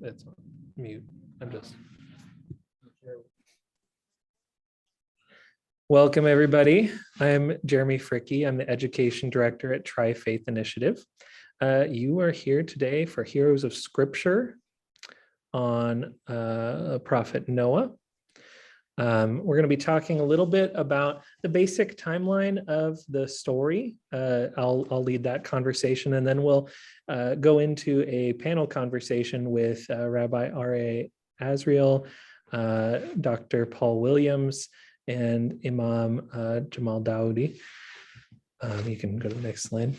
it's on mute. Welcome, everybody. I'm Jeremy Fricke. I'm the Education Director at Tri-Faith Initiative. You are here today for Heroes of Scripture on Prophet Noah. We're going to be talking a little bit about the basic timeline of the story. I'll lead that conversation, and then we'll go into a panel conversation with Rabbi R.A. Azriel, Dr. Paul Williams, and Imam Jamal Dawoodi. You can go to the next slide.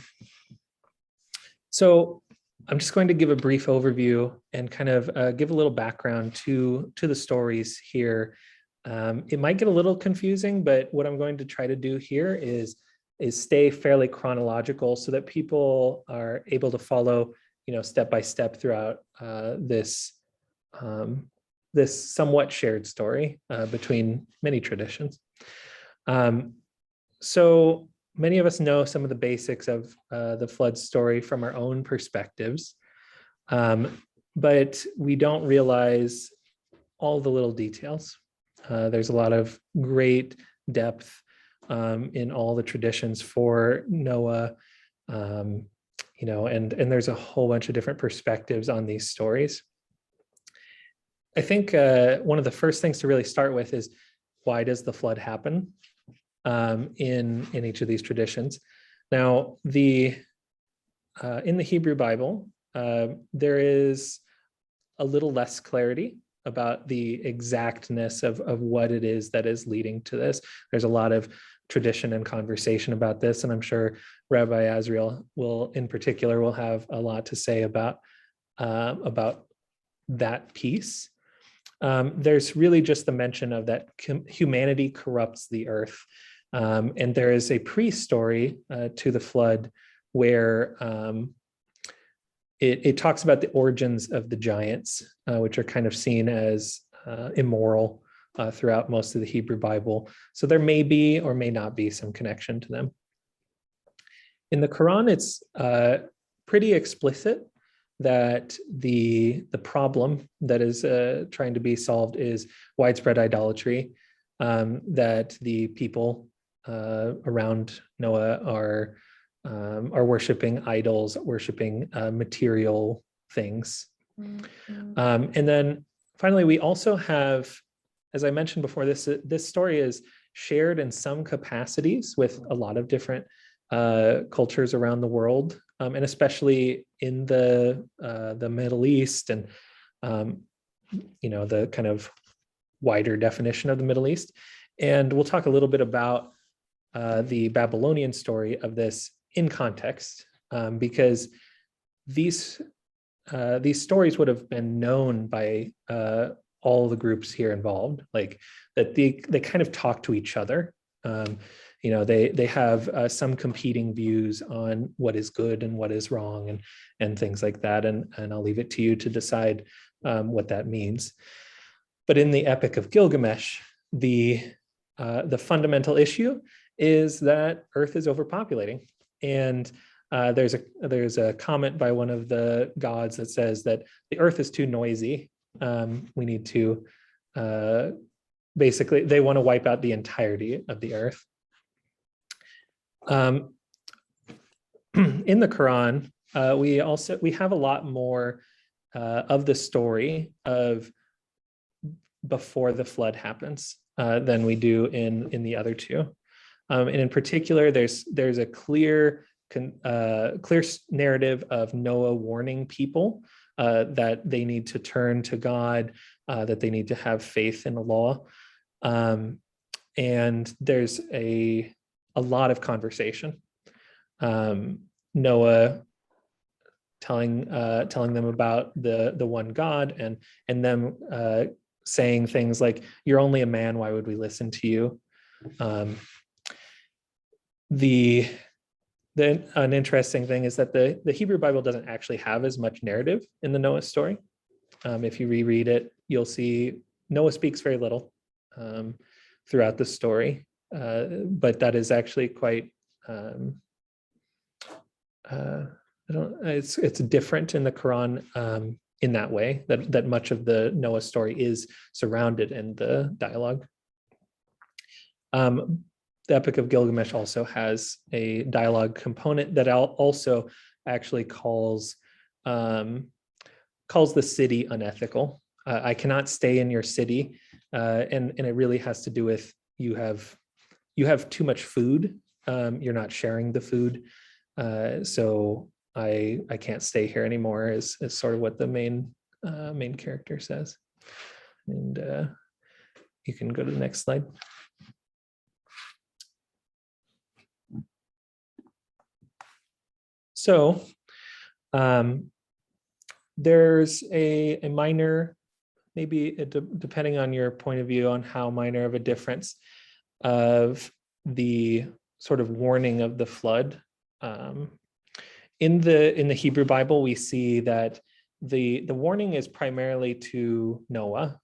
So I'm just going to give a brief overview and kind of give a little background to the stories here. It might get a little confusing, but what I'm going to try to do here is stay fairly chronological so that people are able to follow, step by step throughout this somewhat shared story between many traditions. So many of us know some of the basics of the flood story from our own perspectives, but we don't realize all the little details. There's a lot of great depth in all the traditions for Noah, and there's a whole bunch of different perspectives on these stories. I think one of the first things to really start with is, why does the flood happen in each of these traditions? Now, in the Hebrew Bible, there is a little less clarity about the exactness of what it is that is leading to this. There's a lot of tradition and conversation about this, and I'm sure Rabbi Azriel will have a lot to say about that piece. There's really just the mention of that humanity corrupts the earth. And there is a pre-story to the flood where it talks about the origins of the giants, which are kind of seen as immoral throughout most of the Hebrew Bible. So there may be or may not be some connection to them. In the Quran, it's pretty explicit that the problem that is trying to be solved is widespread idolatry, that the people around Noah are worshiping idols, worshiping material things. And then finally, we also have, as I mentioned before, this story is shared in some capacities with a lot of different cultures around the world, and especially in the Middle East and the kind of wider definition of the Middle East. And we'll talk a little bit about the Babylonian story of this in context, because these stories would have been known by all the groups here involved, like that they kind of talk to each other. They have some competing views on what is good and what is wrong and things like that. And I'll leave it to you to decide what that means. But in the Epic of Gilgamesh, the fundamental issue is that Earth is overpopulating. And there's a comment by one of the gods that says that the Earth is too noisy. We need to, basically, they want to wipe out the entirety of the Earth. In the Quran, we have a lot more of the story of before the flood happens than we do in the other two. And in particular, there's a clear narrative of Noah warning people that they need to turn to God, that they need to have faith in the law. And there's a lot of conversation. Noah telling them about the one God, and them saying things like, "You're only a man, why would we listen to you?" An interesting thing is that the Hebrew Bible doesn't actually have as much narrative in the Noah story. If you reread it, you'll see Noah speaks very little throughout the story, but that is actually quite it's different in the Quran in that way, that much of the Noah story is surrounded in the dialogue. The Epic of Gilgamesh also has a dialogue component that also actually calls the city unethical. I cannot stay in your city, and it really has to do with you have too much food. You're not sharing the food, so I can't stay here anymore. Is sort of what the main character says. And you can go to the next slide. So there's a minor, maybe depending on your point of view on how minor of a difference of the sort of warning of the flood. In the Hebrew Bible, we see that the warning is primarily to Noah,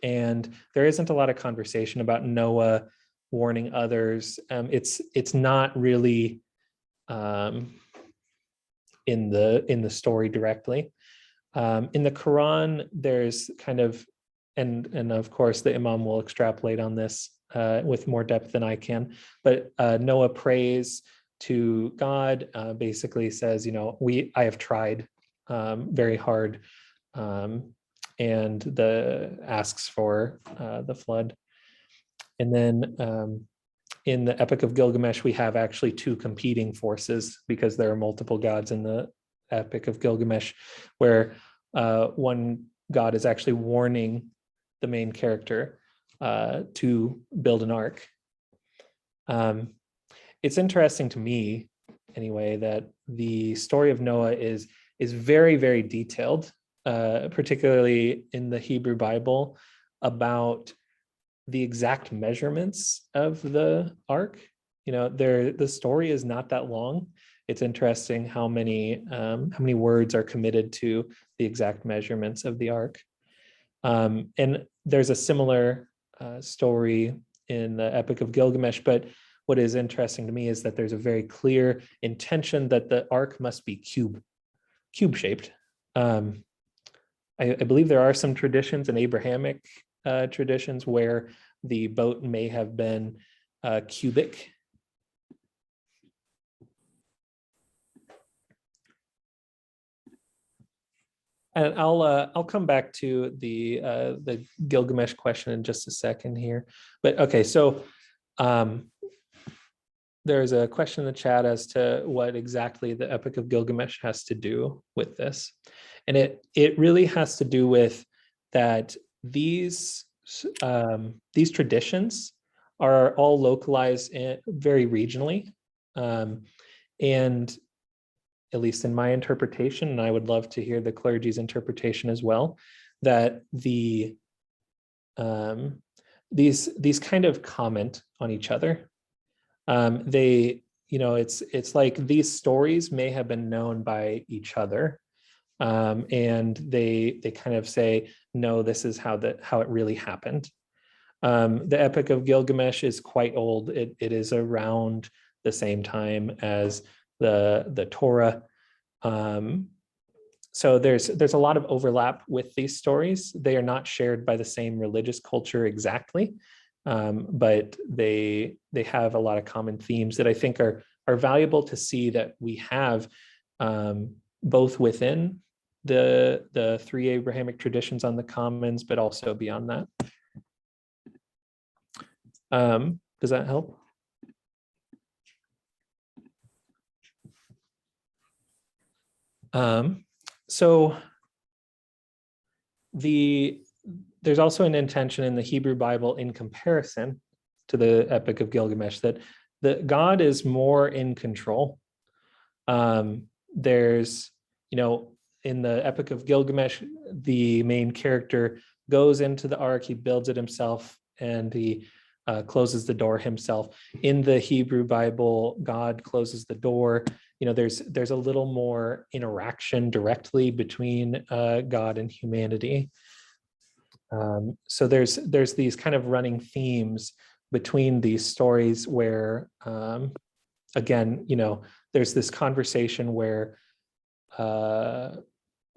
and there isn't a lot of conversation about Noah warning others. It's not really in the story directly. In the Quran, there's kind of, and of course the Imam will extrapolate on this with more depth than I can, but Noah prays to God, basically says, I have tried very hard, and asks for the flood. And then in the Epic of Gilgamesh, we have actually two competing forces, because there are multiple gods in the Epic of Gilgamesh, where one god is actually warning the main character to build an ark. It's interesting to me, anyway, that the story of Noah is very, very detailed, particularly in the Hebrew Bible, about the exact measurements of the ark. The story is not that long. It's interesting how many words are committed to the exact measurements of the ark. And there's a similar story in the Epic of Gilgamesh, but what is interesting to me is that there's a very clear intention that the ark must be cube-shaped. I believe there are some traditions in Abrahamic traditions where the boat may have been cubic. And I'll come back to the Gilgamesh question in just a second here. But okay, so there's a question in the chat as to what exactly the Epic of Gilgamesh has to do with this. And it really has to do with that these traditions are all localized very regionally. And at least in my interpretation, and I would love to hear the clergy's interpretation as well, that these kind of comment on each other. It's like these stories may have been known by each other, and they kind of say, no, this is how it really happened. The Epic of Gilgamesh is quite old. It is around the same time as the Torah. So there's a lot of overlap with these stories. They are not shared by the same religious culture exactly, but they have a lot of common themes that I think are valuable to see that we have both within the three Abrahamic traditions on the commons, but also beyond that. Does that help? So there's also an intention in the Hebrew Bible in comparison to the Epic of Gilgamesh that God is more in control. There's, in the Epic of Gilgamesh, the main character goes into the ark, he builds it himself, and he closes the door himself. In the Hebrew Bible, God closes the door. There's a little more interaction directly between God and humanity. So there's these kind of running themes between these stories where, again, there's this conversation where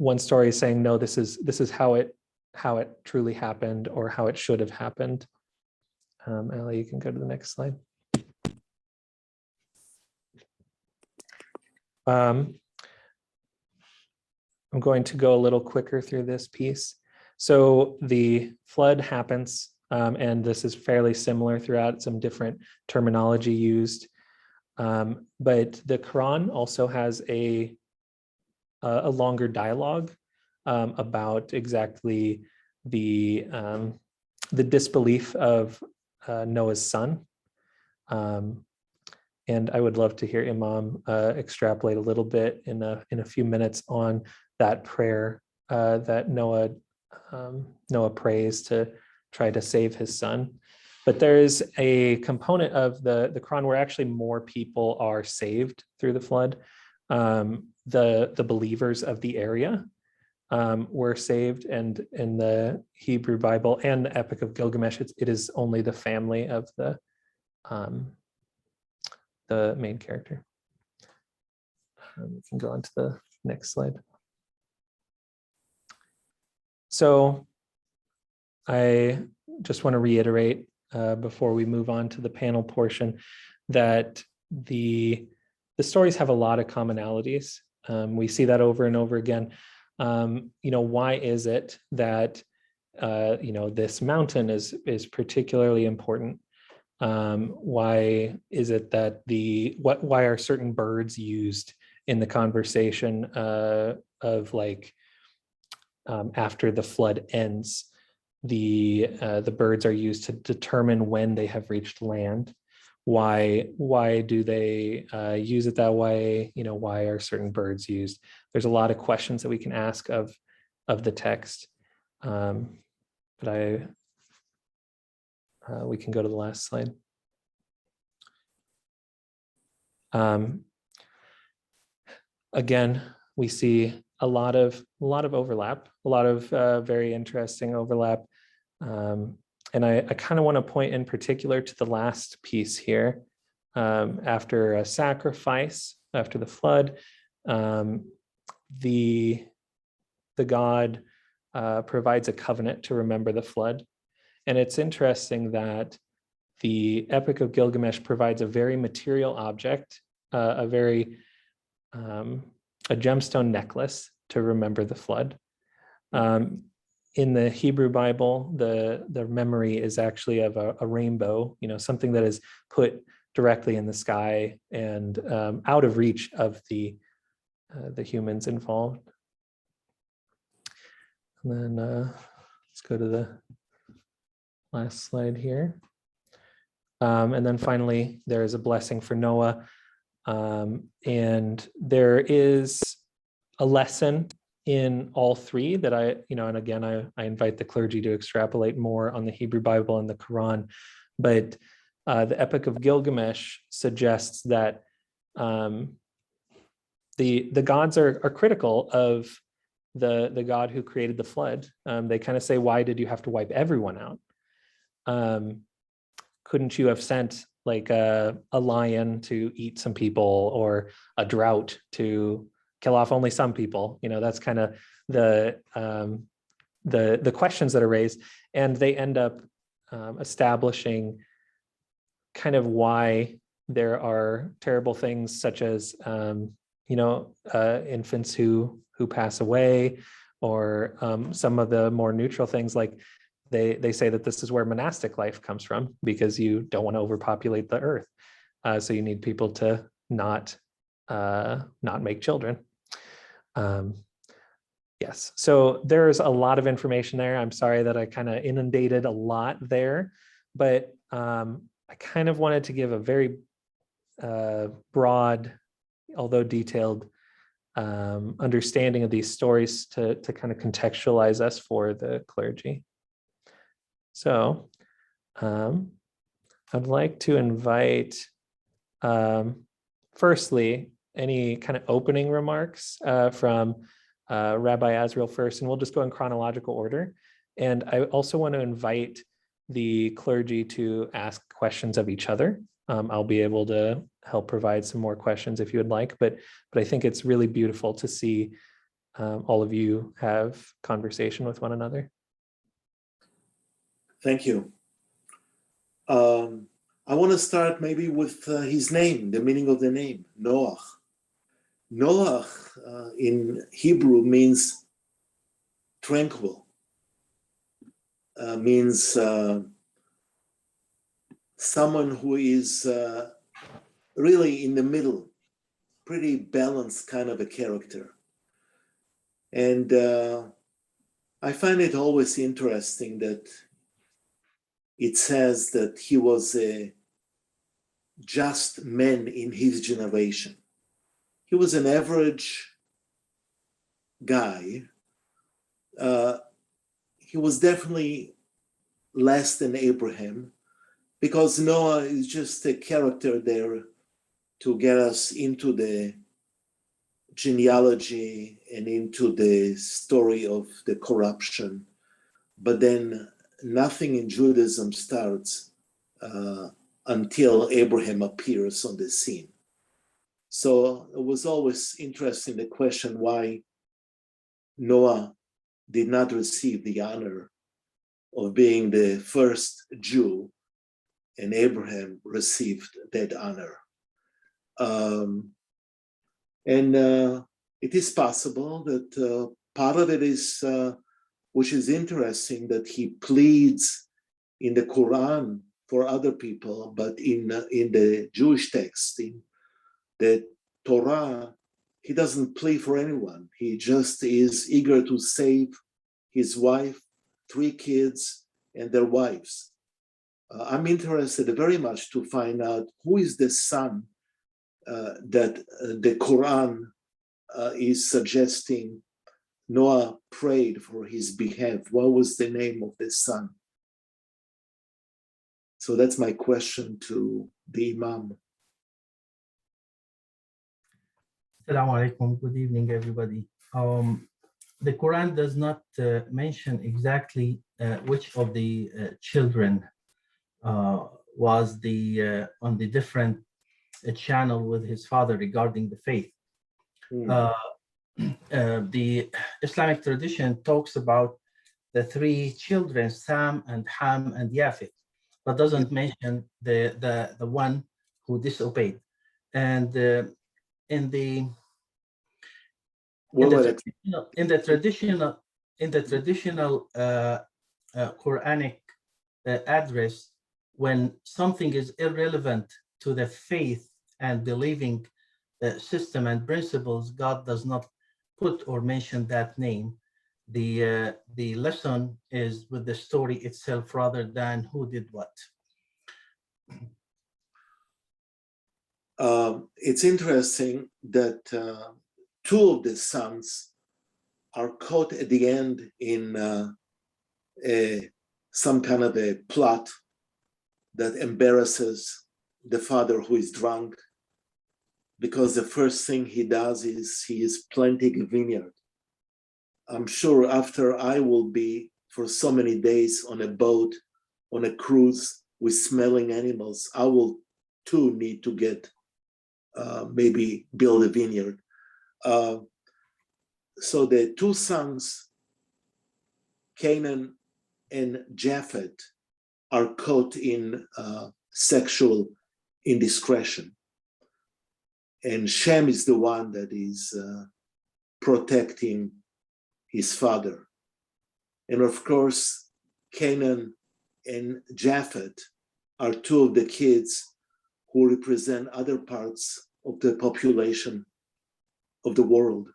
one story is saying, no, this is how it truly happened, or how it should have happened. Allie, you can go to the next slide. I'm going to go a little quicker through this piece. So the flood happens, and this is fairly similar throughout, some different terminology used. But the Quran also has a longer dialogue about exactly the disbelief of Noah's son. And I would love to hear Imam extrapolate a little bit in a few minutes on that prayer that Noah prays to try to save his son. But there is a component of the Quran where actually more people are saved through the flood. The believers of the area were saved, and in the Hebrew Bible and the Epic of Gilgamesh, it is only the family of the main character. We can go on to the next slide. So I just want to reiterate before we move on to the panel portion that the stories have a lot of commonalities. We see that over and over again. Why is it that this mountain is particularly important? Why is it that why are certain birds used in the conversation of like after the flood ends, the birds are used to determine when they have reached land? Why do they use it that way? Why are certain birds used? There's a lot of questions that we can ask of the text, but we can go to the last slide. Again, we see a lot of overlap, a lot of very interesting overlap. And I kind of want to point in particular to the last piece here. After a sacrifice, after the flood, the God provides a covenant to remember the flood. And it's interesting that the Epic of Gilgamesh provides a very material object, a gemstone necklace to remember the flood. In the Hebrew Bible, the memory is actually of a rainbow, something that is put directly in the sky and out of reach of the humans involved. And then let's go to the last slide here. And then finally, there is a blessing for Noah. And there is a lesson in all three that and again, I invite the clergy to extrapolate more on the Hebrew Bible and the Quran. But the Epic of Gilgamesh suggests that the gods are critical of the God who created the flood. They kind of say, why did you have to wipe everyone out? Couldn't you have sent like a lion to eat some people, or a drought to kill off only some people? That's kind of the questions that are raised, and they end up establishing kind of why there are terrible things such as infants who pass away, or some of the more neutral things, like they say that this is where monastic life comes from, because you don't want to overpopulate the earth, so you need people to not make children. Yes, so there's a lot of information there. I'm sorry that I kind of inundated a lot there, but I kind of wanted to give a very broad, although detailed, understanding of these stories to kind of contextualize us for the clergy. So I'd like to invite, firstly, any kind of opening remarks from Rabbi Azrael first, and we'll just go in chronological order. And I also want to invite the clergy to ask questions of each other. I'll be able to help provide some more questions if you would like, but I think it's really beautiful to see all of you have conversation with one another. Thank you. I want to start maybe with his name, the meaning of the name, Noah. Noah in Hebrew means tranquil, means someone who is really in the middle, pretty balanced kind of a character. And I find it always interesting that it says that he was a just man in his generation. He was an average guy. He was definitely less than Abraham, because Noah is just a character there to get us into the genealogy and into the story of the corruption. But then nothing in Judaism starts until Abraham appears on the scene. So it was always interesting, the question why Noah did not receive the honor of being the first Jew, and Abraham received that honor. It is possible that part of it is, which is interesting, that he pleads in the Quran for other people, but in the Jewish text, in the Torah, he doesn't plead for anyone. He just is eager to save his wife, 3 kids, and their wives. I'm interested very much to find out who is the son that the Quran is suggesting Noah prayed for his behalf. What was the name of the son? So that's my question to the Imam. Assalamu alaikum. Good evening, everybody. The Quran does not mention exactly which of the children was on the different channel with his father regarding the faith. The Islamic tradition talks about the 3 children, Sam and Ham and Yafet, but doesn't mention the one who disobeyed. And in the traditional Quranic address, when something is irrelevant to the faith and believing system and principles, God does not put or mention that name. The lesson is with the story itself rather than who did what. It's interesting that 2 of the sons are caught at the end in some kind of a plot that embarrasses the father, who is drunk, because the first thing he does is he is planting a vineyard. I'm sure after I will be for so many days on a boat, on a cruise with smelling animals, I will too need to get maybe build a vineyard. So the 2 sons, Canaan and Japheth, are caught in sexual indiscretion. And Shem is the one that is protecting his father. And of course, Canaan and Japheth are 2 of the kids who represent other parts of the population of the world.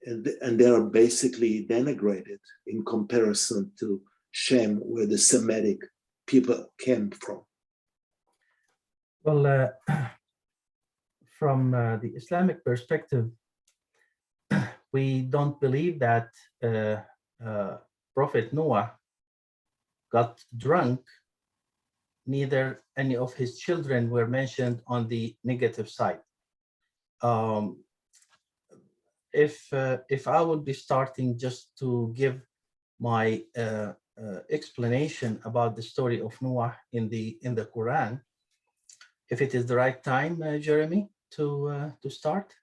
And they are basically denigrated in comparison to Shem, where the Semitic people came from. Well, from the Islamic perspective, we don't believe that Prophet Noah got drunk. Neither any of his children were mentioned on the negative side. If I would be starting just to give my explanation about the story of Noah in the Quran, if it is the right time, Jeremy, to start.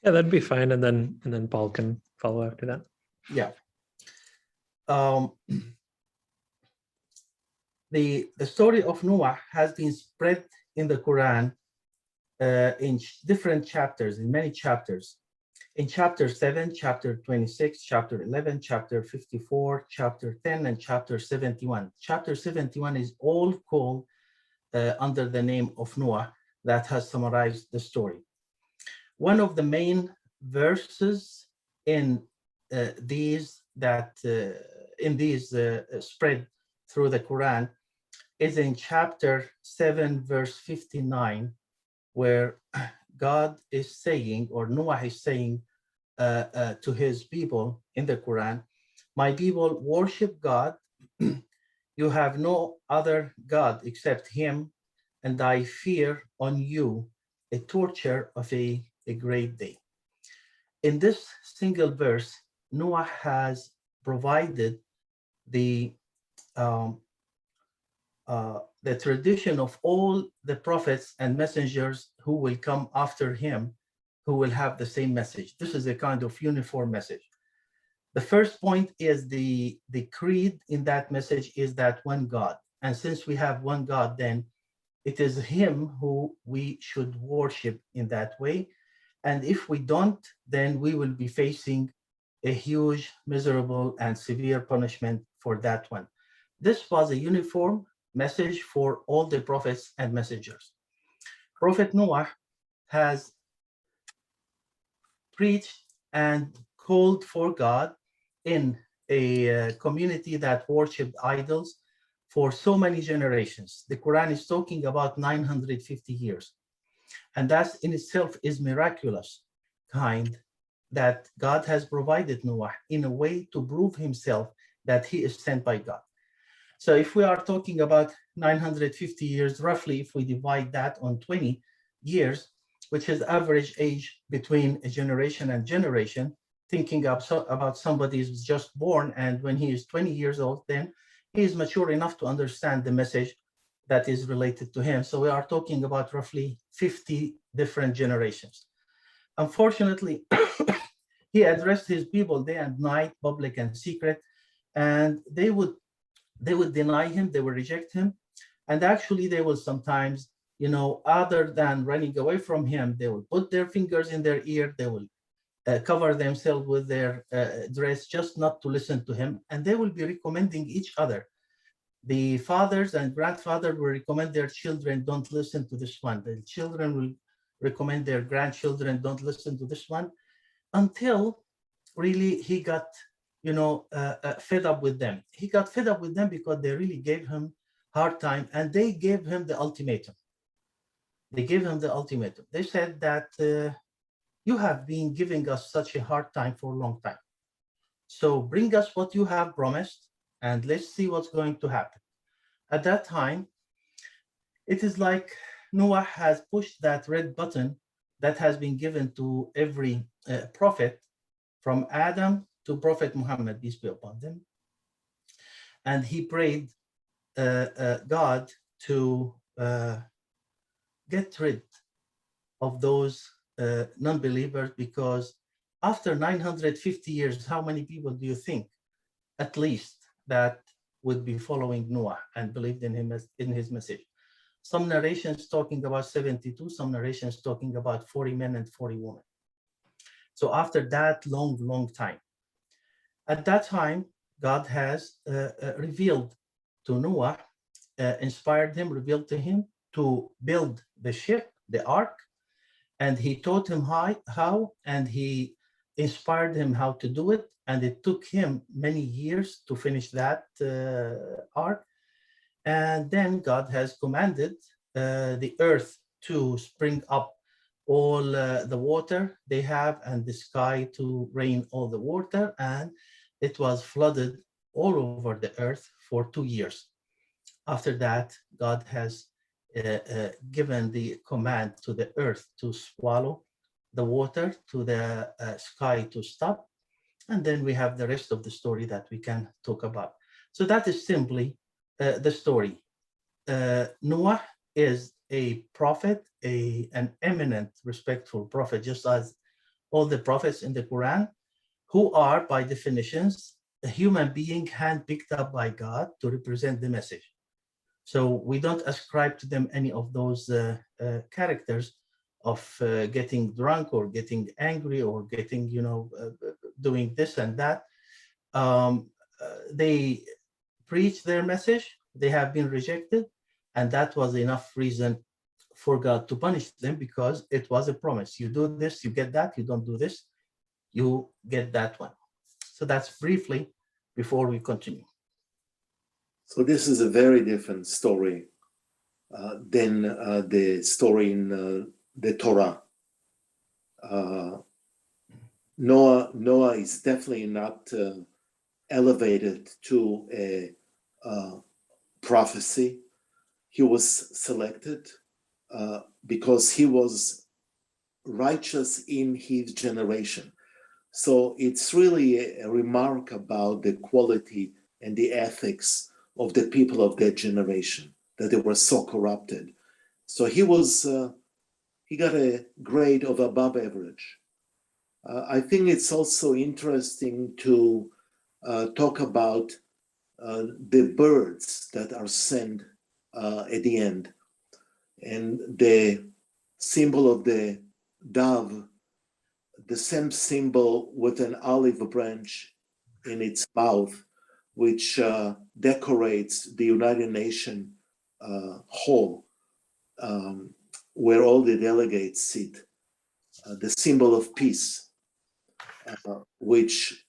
Yeah, that'd be fine. And then Paul can follow after that. Yeah. The story of Noah has been spread in the Quran in different chapters, in many chapters. In chapter 7, chapter 26, chapter 11, chapter 54, chapter 10, and chapter 71. Chapter 71 is all called under the name of Noah that has summarized the story. One of the main verses in these spread through the Quran is in chapter 7, verse 59, where God is saying, or Noah is saying to his people in the Quran, "My people worship God. You have no other God except him, and I fear on you a torture of a great day." In this single verse, Noah has provided the tradition of all the prophets and messengers who will come after him, who will have the same message. This is a kind of uniform message. The first point is the creed in that message is that one God. And since we have one God, then it is him who we should worship in that way. And if we don't, then we will be facing a huge, miserable, and severe punishment for that one. This was a uniform message for all the prophets and messengers. Prophet Noah has preached and called for God in a community that worshipped idols for so many generations. The Quran is talking about 950 years. And that in itself is miraculous kind that God has provided Noah in a way to prove himself that he is sent by God. So if we are talking about 950 years, roughly, if we divide that on 20 years, which is average age between a generation and generation, thinking about somebody who's just born, and when he is 20 years old, then he is mature enough to understand the message that is related to him. So we are talking about roughly 50 different generations. Unfortunately, he addressed his people day and night, public and secret, and they would deny him, they would reject him, and actually they will sometimes, other than running away from him, they will put their fingers in their ear, they will cover themselves with their dress just not to listen to him, and they will be recommending each other. The fathers and grandfathers will recommend their children, don't listen to this one. The children will recommend their grandchildren, don't listen to this one, until really he got, fed up with them. He got fed up with them because they really gave him hard time, and they gave him the ultimatum. They gave him the ultimatum. They said that you have been giving us such a hard time for a long time. So bring us what you have promised, and let's see what's going to happen. At that time, it is like Noah has pushed that red button that has been given to every prophet, from Adam to Prophet Muhammad, peace be upon them. And he prayed God to get rid of those non-believers, because after 950 years, how many people do you think, at least, that would be following Noah and believed in him in his message? Some narrations talking about 72, some narrations talking about 40 men and 40 women. So after that long time, at that time, God has revealed to Noah, inspired him, revealed to him to build the ship, the ark, and he taught him how, and he inspired him how to do it. And it took him many years to finish that ark. And then God has commanded the earth to spring up all the water they have, and the sky to rain all the water. And it was flooded all over the earth for 2 years. After that, God has given the command to the earth to swallow the water, to the sky to stop. And then we have the rest of the story that we can talk about. So that is simply the story. Noah is a prophet, an eminent, respectful prophet, just as all the prophets in the Quran, who are, by definitions, a human being handpicked up by God to represent the message. So we don't ascribe to them any of those characters of getting drunk or getting angry or getting, doing this and that. They preach their message, they have been rejected, and that was enough reason for God to punish them, because it was a promise. You do this, you get that. You don't do this, you get that one. So that's briefly before we continue. So this is a very different story than the story in the Torah. Noah is definitely not elevated to a prophecy. He was selected because he was righteous in his generation. So it's really a remark about the quality and the ethics of the people of that generation, that they were so corrupted. So he got a grade of above average. I think it's also interesting to talk about the birds that are sent at the end, and the symbol of the dove, the same symbol with an olive branch in its mouth, which decorates the United Nations hall, where all the delegates sit, the symbol of peace, which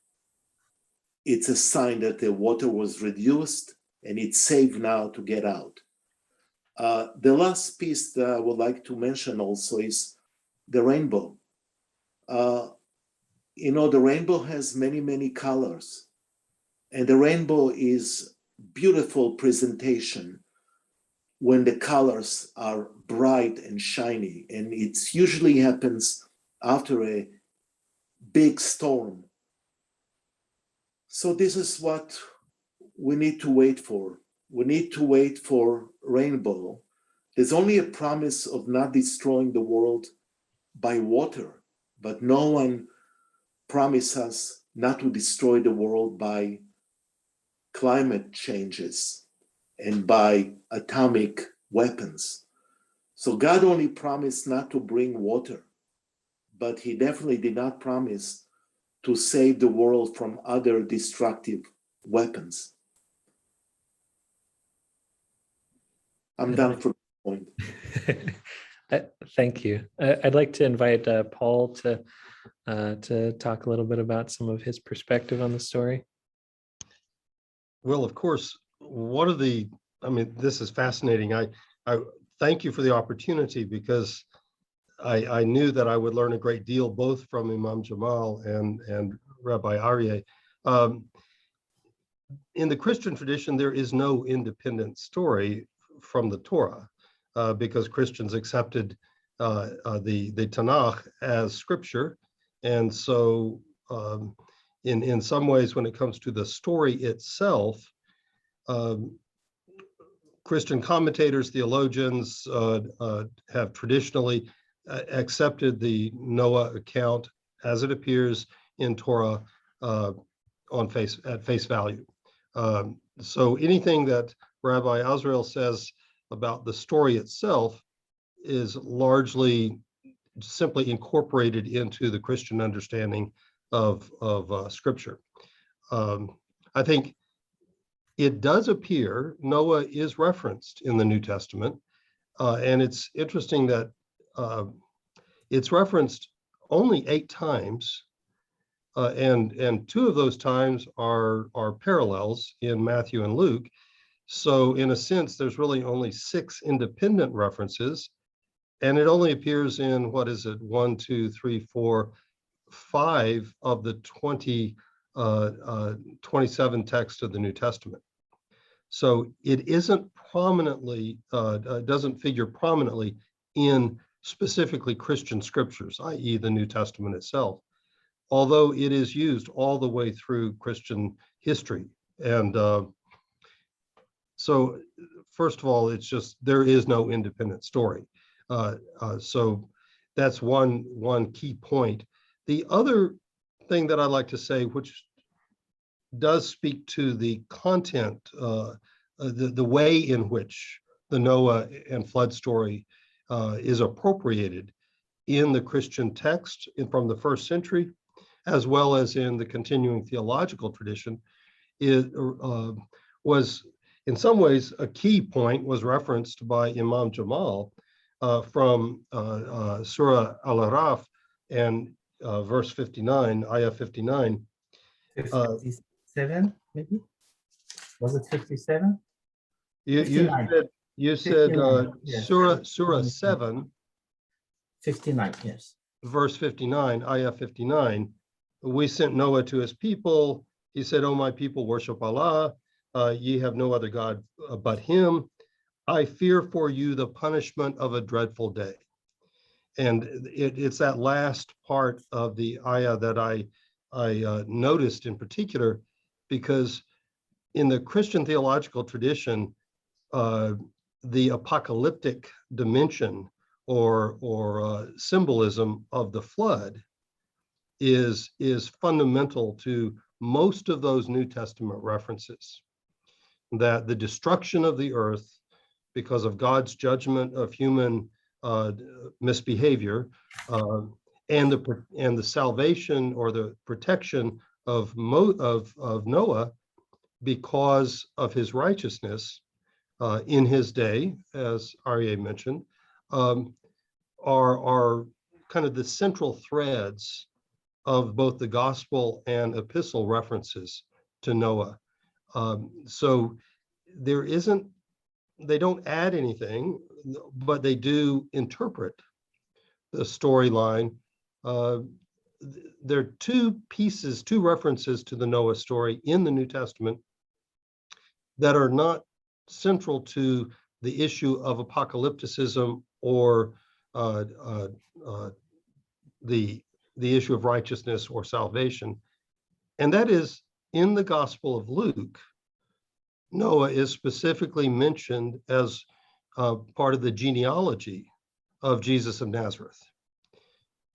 it's a sign that the water was reduced and it's safe now to get out. The last piece that I would like to mention also is the rainbow. The rainbow has many, many colors, and the rainbow is beautiful presentation when the colors are bright and shiny, and it usually happens after a big storm. So this is what we need to wait for. We need to wait for rainbow. There's only a promise of not destroying the world by water, but no one promised us not to destroy the world by climate changes and by atomic weapons. So God only promised not to bring water, but he definitely did not promise to save the world from other destructive weapons. I'm done for the point. Thank you. I'd like to invite Paul to talk a little bit about some of his perspective on the story. Well, of course, this is fascinating. I thank you for the opportunity, because I knew that I would learn a great deal both from Imam Jamal and Rabbi Aryeh. In the Christian tradition, there is no independent story from the Torah, because Christians accepted the Tanakh as scripture. And so in some ways, when it comes to the story itself, Christian commentators, theologians have traditionally accepted the Noah account as it appears in Torah at face value. So anything that Rabbi Azrael says about the story itself is largely simply incorporated into the Christian understanding of Scripture. I think it does appear Noah is referenced in the New Testament, and it's interesting that it's referenced only 8 times, and 2 of those times are parallels in Matthew and Luke. So in a sense, there's really only 6 independent references, and it only appears in, 1, 2, 3, 4, 5 of the 27 texts of the New Testament. So it isn't prominently, doesn't figure prominently in specifically Christian scriptures, i.e. the New Testament itself, although it is used all the way through Christian history. And so first of all, it's just, there is no independent story. So that's one key point. The other thing that I'd like to say, which does speak to the content, the way in which the Noah and flood story is appropriated in the Christian text from the first century, as well as in the continuing theological tradition, was in some ways a key point was referenced by Imam Jamal from Surah Al-Araf and verse 59, ayah 59. 57, maybe? Was it 57? You said 59, yes. Surah 7, 59, yes. verse 59, ayah 59. We sent Noah to his people. He said, "O my people, worship Allah. Ye have no other God but him. I fear for you the punishment of a dreadful day." And it's that last part of the ayah that I noticed in particular, because in the Christian theological tradition, the apocalyptic dimension or symbolism of the flood is fundamental to most of those New Testament references. That the destruction of the earth because of God's judgment of human misbehavior, and the salvation or the protection of Noah because of his righteousness in his day, as Aryeh mentioned, are kind of the central threads of both the gospel and epistle references to Noah. So they don't add anything, but they do interpret the storyline. There are two references to the Noah story in the New Testament that are not central to the issue of apocalypticism or the issue of righteousness or salvation. And that is, in the Gospel of Luke, Noah is specifically mentioned as part of the genealogy of Jesus of Nazareth.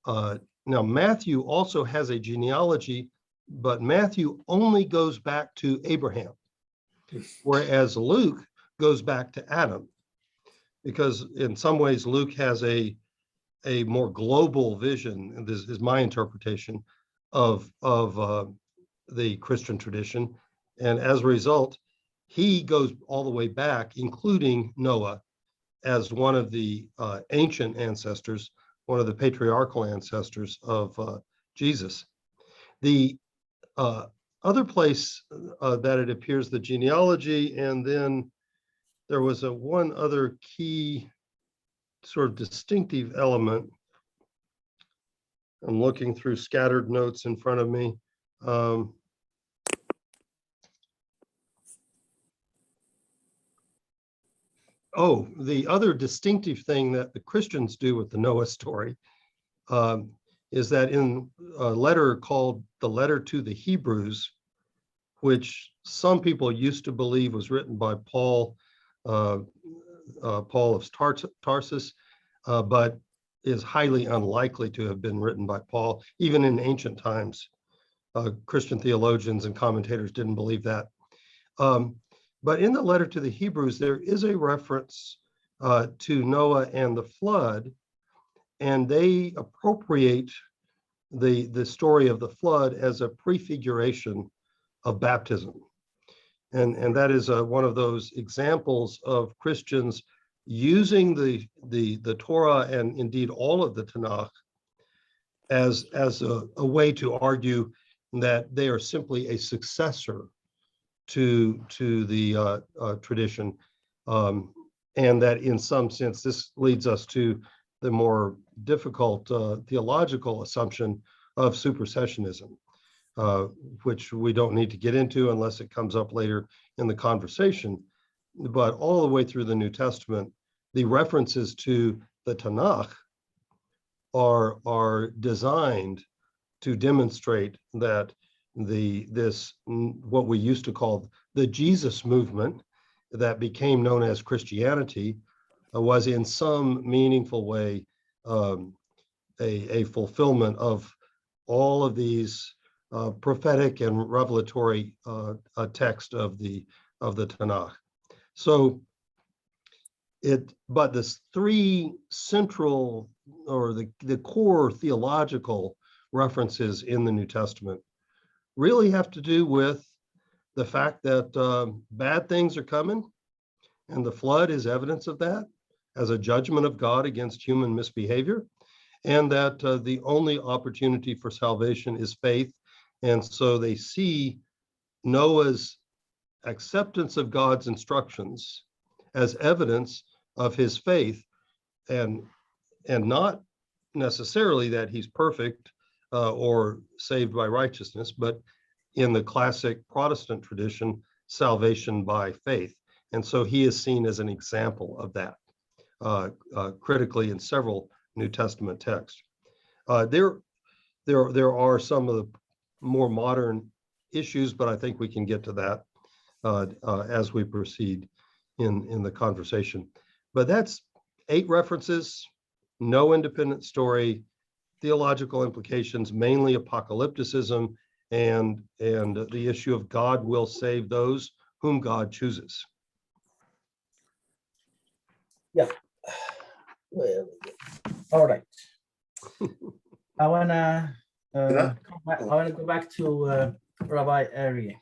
Now, Matthew also has a genealogy, but Matthew only goes back to Abraham, whereas Luke goes back to Adam, because in some ways Luke has a more global vision, and this is my interpretation of the Christian tradition, and as a result, he goes all the way back, including Noah, as one of the ancient ancestors, one of the patriarchal ancestors of Jesus. The other place that it appears, the genealogy, and then there was one other key sort of distinctive element. I'm looking through scattered notes in front of me. The other distinctive thing that the Christians do with the Noah story is that in a letter called the Letter to the Hebrews, which some people used to believe was written by Paul of Tarsus, but is highly unlikely to have been written by Paul, even in ancient times. Christian theologians and commentators didn't believe that. But in the letter to the Hebrews, there is a reference to Noah and the flood, and they appropriate the story of the flood as a prefiguration of baptism. And that is one of those examples of Christians using the Torah and indeed all of the Tanakh as a way to argue that they are simply a successor to the tradition, and that in some sense this leads us to the more difficult theological assumption of supersessionism, which we don't need to get into unless it comes up later in the conversation. But all the way through the New Testament, the references to the Tanakh are designed to demonstrate that what we used to call the Jesus movement that became known as Christianity was in some meaningful way a fulfillment of all of these prophetic and revelatory text of the Tanakh. So but the three central or the core theological references in the New Testament really have to do with the fact that bad things are coming, and the flood is evidence of that as a judgment of God against human misbehavior, and that the only opportunity for salvation is faith. And so they see Noah's acceptance of God's instructions as evidence of his faith, and not necessarily that he's perfect or saved by righteousness, but in the classic Protestant tradition, salvation by faith. And so he is seen as an example of that critically in several New Testament texts. There are some of the more modern issues, but I think we can get to that as we proceed in the conversation. But that's 8 references, no independent story, theological implications, mainly apocalypticism, and the issue of God will save those whom God chooses. Yeah. Well, all right. I wanna go back to Rabbi Ari.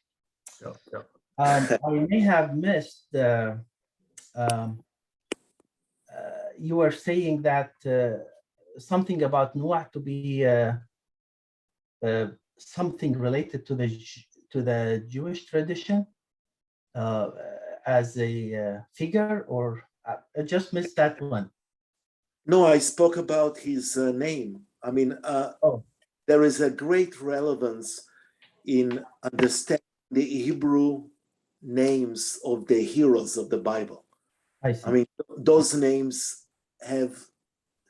Yeah. I may have missed you were saying that something about Noah to be something related to the Jewish tradition as a figure, or I just missed that one. No, I spoke about his name. I mean, there is a great relevance in understanding the Hebrew names of the heroes of the Bible. I see. I mean, those names have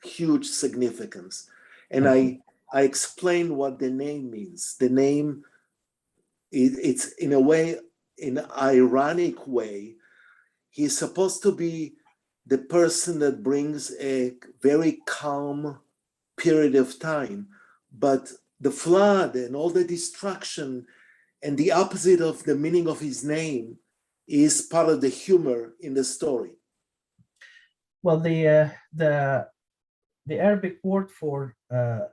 huge significance. And I explained what the name means. The name, it's in a way, in an ironic way, he's supposed to be the person that brings a very calm period of time. But the flood and all the destruction and the opposite of the meaning of his name is part of the humor in the story. Well, the Arabic word for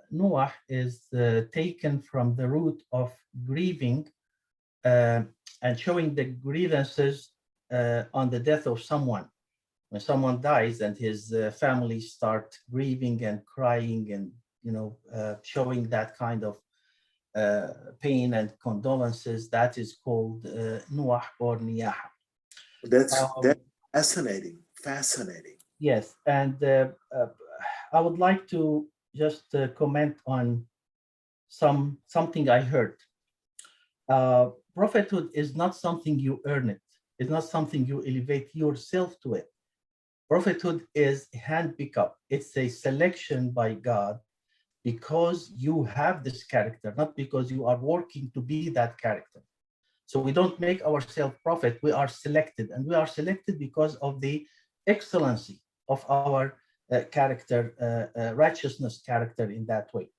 Noah is taken from the root of grieving and showing the grievances on the death of someone. When someone dies and his family start grieving and crying and showing that kind of pain and condolences, that is called Noah or Niyaha. That's fascinating. Yes, and I would like to just comment on something I heard. Prophethood is not something you earn it. It's not something you elevate yourself to it. Prophethood is hand-picked up. It's a selection by God because you have this character, not because you are working to be that character. So we don't make ourselves prophet, we are selected, and we are selected because of the excellency of our character, righteousness character in that way.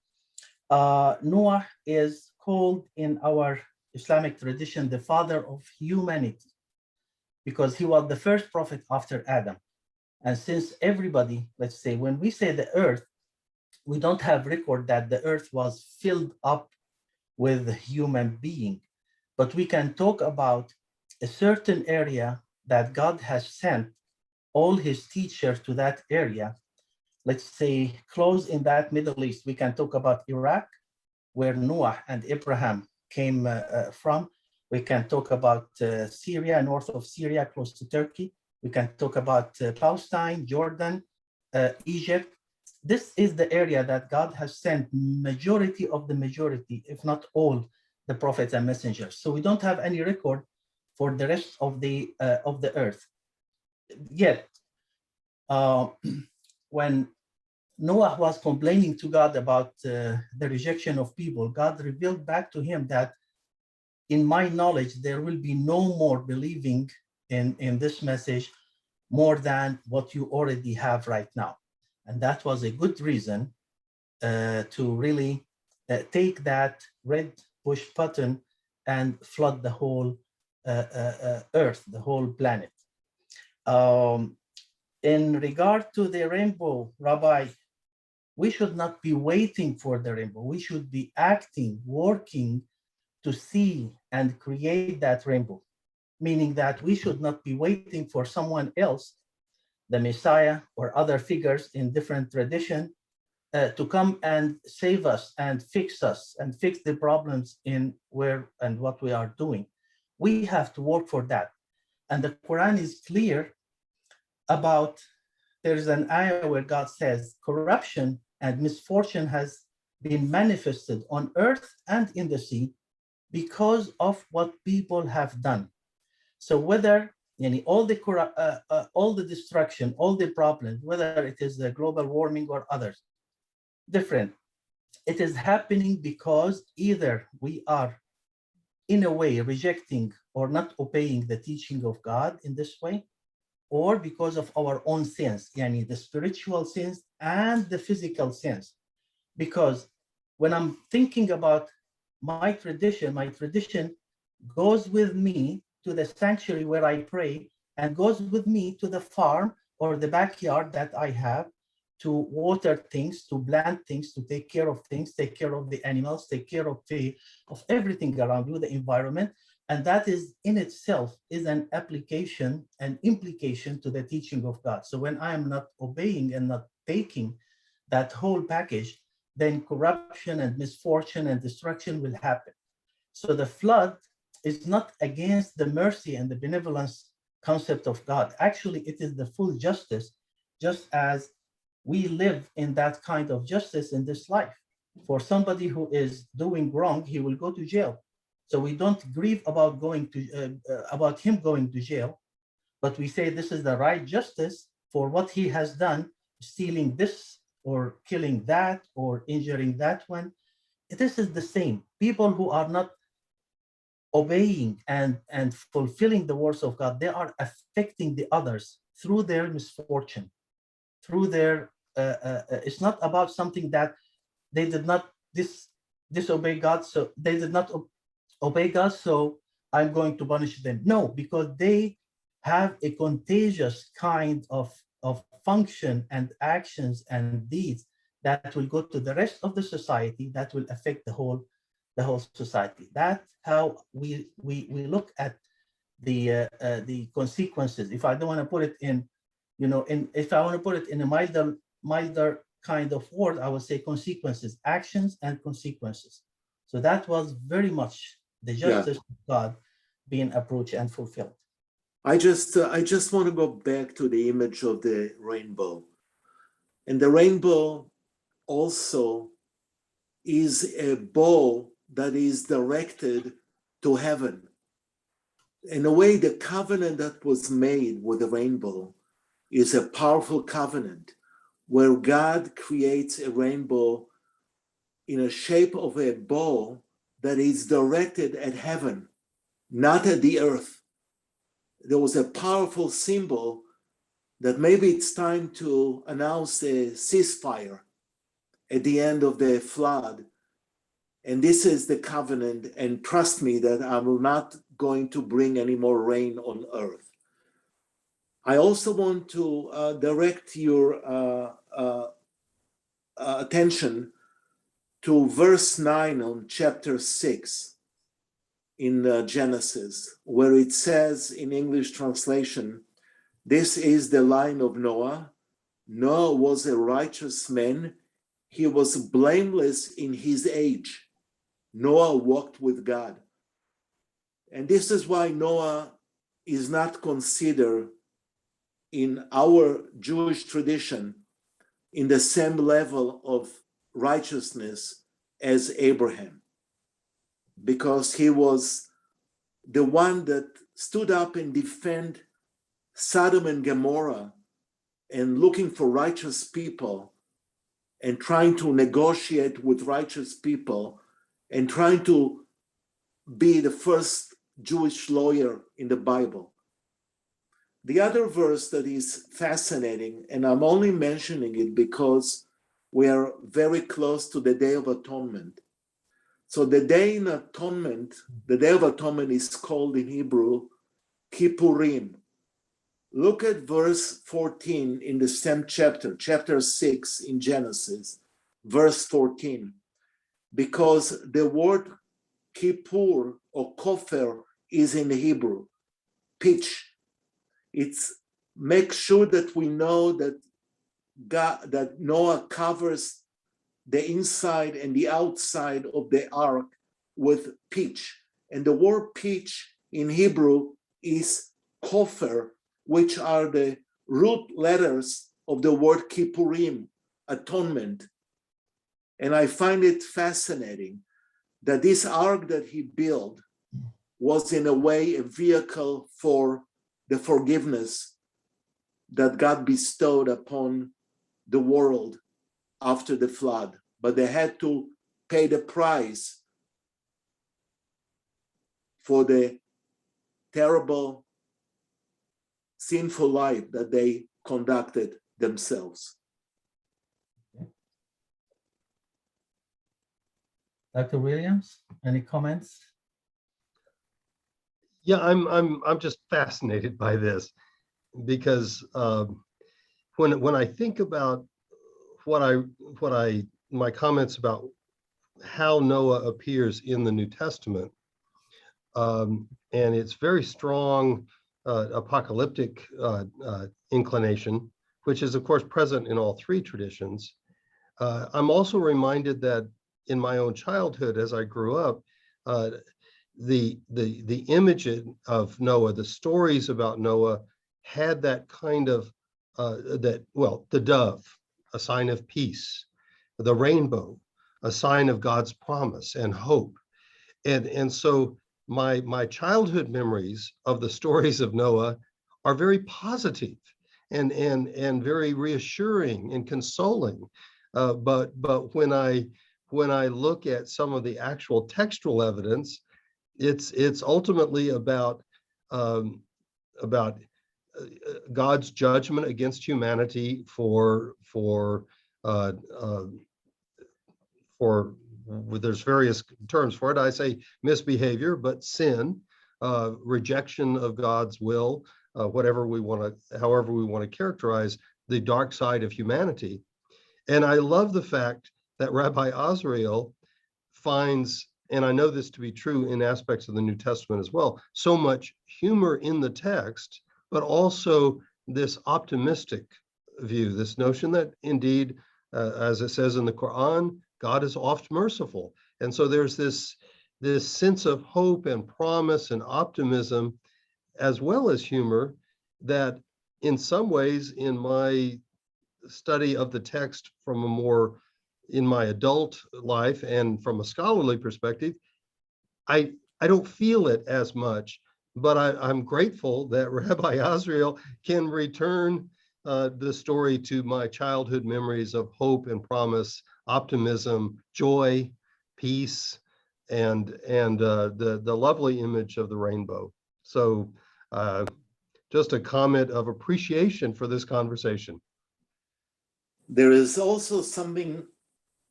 Noah is called in our Islamic tradition the father of humanity because he was the first prophet after Adam. And since everybody, let's say, when we say the earth, we don't have record that the earth was filled up with human being, but we can talk about a certain area that God has sent all his teachers to that area. Let's say close in that Middle East, we can talk about Iraq, where Noah and Abraham came from. We can talk about Syria, north of Syria, close to Turkey. We can talk about Palestine, Jordan, Egypt. This is the area that God has sent majority of the majority, if not all, the prophets and messengers. So we don't have any record for the rest of the earth. Yet, when Noah was complaining to God about the rejection of people, God revealed back to him that in my knowledge, there will be no more believing in this message more than what you already have right now. And that was a good reason to really take that red push button and flood the whole Earth, the whole planet. In regard to the rainbow, Rabbi, we should not be waiting for the rainbow. We should be acting, working to see and create that rainbow, meaning that we should not be waiting for someone else, the Messiah or other figures in different tradition, to come and save us and fix the problems in where and what we are doing. We have to work for that. And the Quran is clear about, there's an ayah where God says, corruption and misfortune has been manifested on earth and in the sea because of what people have done. So whether all the destruction, all the problems, whether it is the global warming or others, different, it is happening because either we are in a way rejecting or not obeying the teaching of God in this way, or because of our own sins, the spiritual sins and the physical sins. Because when I'm thinking about my tradition goes with me to the sanctuary where I pray, and goes with me to the farm or the backyard that I have to water things, to plant things, to take care of things, take care of the animals, take care of everything around you, the environment. And that is in itself is an application, an implication to the teaching of God. So when I am not obeying and not taking that whole package, then corruption and misfortune and destruction will happen. So the flood is not against the mercy and the benevolence concept of God. Actually, it is the full justice, just as we live in that kind of justice in this life. For somebody who is doing wrong, he will go to jail. So we don't grieve about about him going to jail, but we say this is the right justice for what he has done, stealing this or killing that or injuring that one. This is the same. People who are not obeying and fulfilling the words of God, they are affecting the others through their misfortune, through their, it's not about something that they did not disobey God, so they did not obey God, so I'm going to punish them. No, because they have a contagious kind of function and actions and deeds that will go to the rest of the society, that will affect the whole society. That's how we look at the consequences. If I don't want to put it in, if I want to put it in a milder kind of word, I would say consequences, actions and consequences. So that was very much the justice of God being approached and fulfilled. I just want to go back to the image of the rainbow. And the rainbow also is a bow that is directed to heaven. In a way, the covenant that was made with the rainbow is a powerful covenant where God creates a rainbow in a shape of a bow that is directed at heaven, not at the earth. There was a powerful symbol that maybe it's time to announce a ceasefire at the end of the flood. And this is the covenant, and trust me that I'm not going to bring any more rain on earth. I also want to direct your attention to verse 9 on chapter 6 in Genesis, where it says in English translation, this is the line of Noah. Noah was a righteous man. He was blameless in his age. Noah walked with God. And this is why Noah is not considered in our Jewish tradition in the same level of righteousness as Abraham, because he was the one that stood up and defended Sodom and Gomorrah and looking for righteous people and trying to negotiate with righteous people and trying to be the first Jewish lawyer in the Bible. The other verse that is fascinating, and I'm only mentioning it because we are very close to the Day of Atonement, So the day in atonement, the Day of Atonement is called in Hebrew Kippurim. Look at verse 14 in the same chapter, chapter 6 in Genesis, verse 14. Because the word Kippur or Kofer is in Hebrew, pitch. It's make sure that we know that God, that Noah covers the inside and the outside of the ark with pitch. And the word pitch in Hebrew is kofer, which are the root letters of the word kippurim, atonement. And I find it fascinating that this ark that he built was in a way a vehicle for the forgiveness that God bestowed upon the world after the flood, but they had to pay the price for the terrible, sinful life that they conducted themselves. Dr. Williams, any comments? Yeah, I'm just fascinated by this because when I think about my comments about how Noah appears in the New Testament, and its very strong apocalyptic inclination, which is of course present in all three traditions. I'm also reminded that in my own childhood, as I grew up, the image of Noah, the stories about Noah, had that kind of the dove, a sign of peace, the rainbow, a sign of God's promise and hope, and so my childhood memories of the stories of Noah are very positive and very reassuring and consoling. But when I look at some of the actual textual evidence, it's ultimately about God's judgment against humanity for there's various terms for it. I say misbehavior, but sin, rejection of God's will, however we want to characterize the dark side of humanity. And I love the fact that Rabbi Azrael finds, and I know this to be true in aspects of the New Testament as well, so much humor in the text, but also this optimistic view, this notion that indeed, as it says in the Quran, God is oft merciful. And so there's this sense of hope and promise and optimism, as well as humor, that in some ways in my study of the text in my adult life and from a scholarly perspective, I don't feel it as much, but I'm grateful that Rabbi Azrael can return the story to my childhood memories of hope and promise, optimism, joy, peace, and the lovely image of the rainbow. So just a comment of appreciation for this conversation. There is also something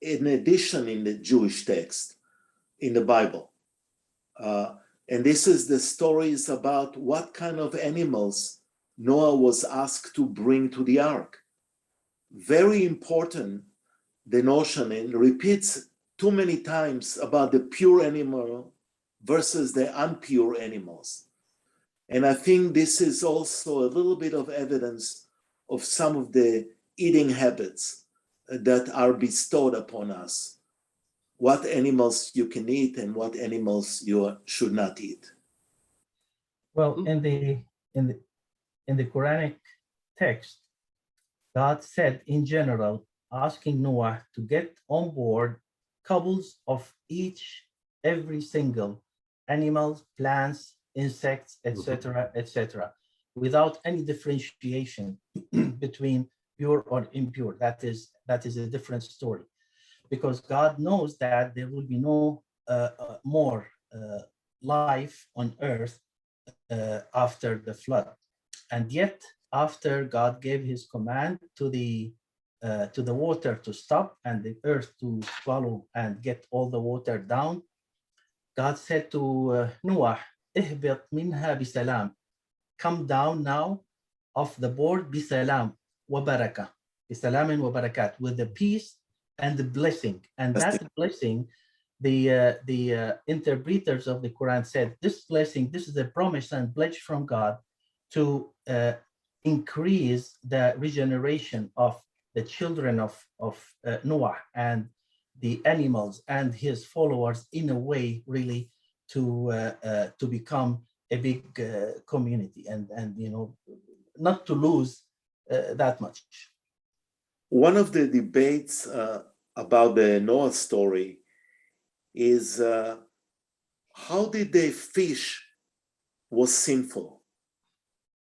in addition in the Jewish text, in the Bible. And this is the stories about what kind of animals Noah was asked to bring to the ark. Very important, the notion, and repeats too many times about the pure animal versus the impure animals. And I think this is also a little bit of evidence of some of the eating habits that are bestowed upon us. What animals you can eat and what animals you should not eat. Well, in the Quranic text, God said in general, asking Noah to get on board couples of every single animals, plants, insects, etc., etc., without any differentiation between pure or impure. That is a different story, because God knows that there will be no more life on earth after the flood. And yet, after God gave his command to the water to stop and the earth to swallow and get all the water down God said to Noah, اهبط منها بسلام. Come down now off the board بسلام وبركة. بسلام وبركات, with the peace and the blessing. And that blessing, the interpreters of the Quran said, this blessing, this is a promise and pledge from God to increase the regeneration of the children of Noah and the animals and his followers, in a way really to become a big community and not to lose that much. One of the debates about the Noah story is how did they fish was sinful?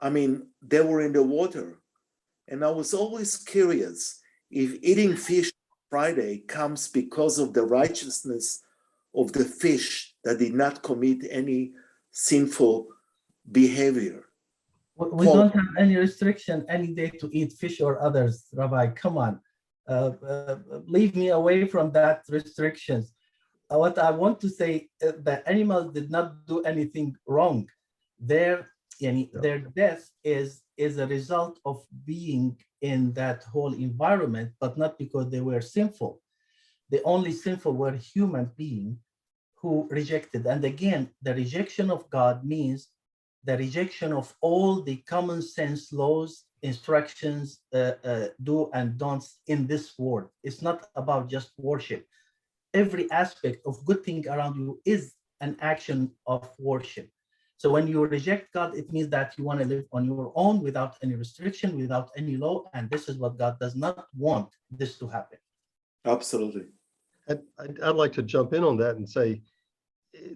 I mean, they were in the water, and I was always curious if eating fish Friday comes because of the righteousness of the fish that did not commit any sinful behavior. We don't have any restriction any day to eat fish or others, Rabbi. Come on, leave me away from that restrictions. What I want to say, the animals did not do anything wrong. Their death is a result of being in that whole environment, but not because they were sinful. The only sinful were human beings who rejected. And again, the rejection of God means the rejection of all the common sense laws, instructions, do and don'ts in this world. It's not about just worship. Every aspect of good thing around you is an action of worship. So when you reject God, it means that you want to live on your own without any restriction, without any law. And this is what God does not want this to happen. Absolutely. I'd like to jump in on that and say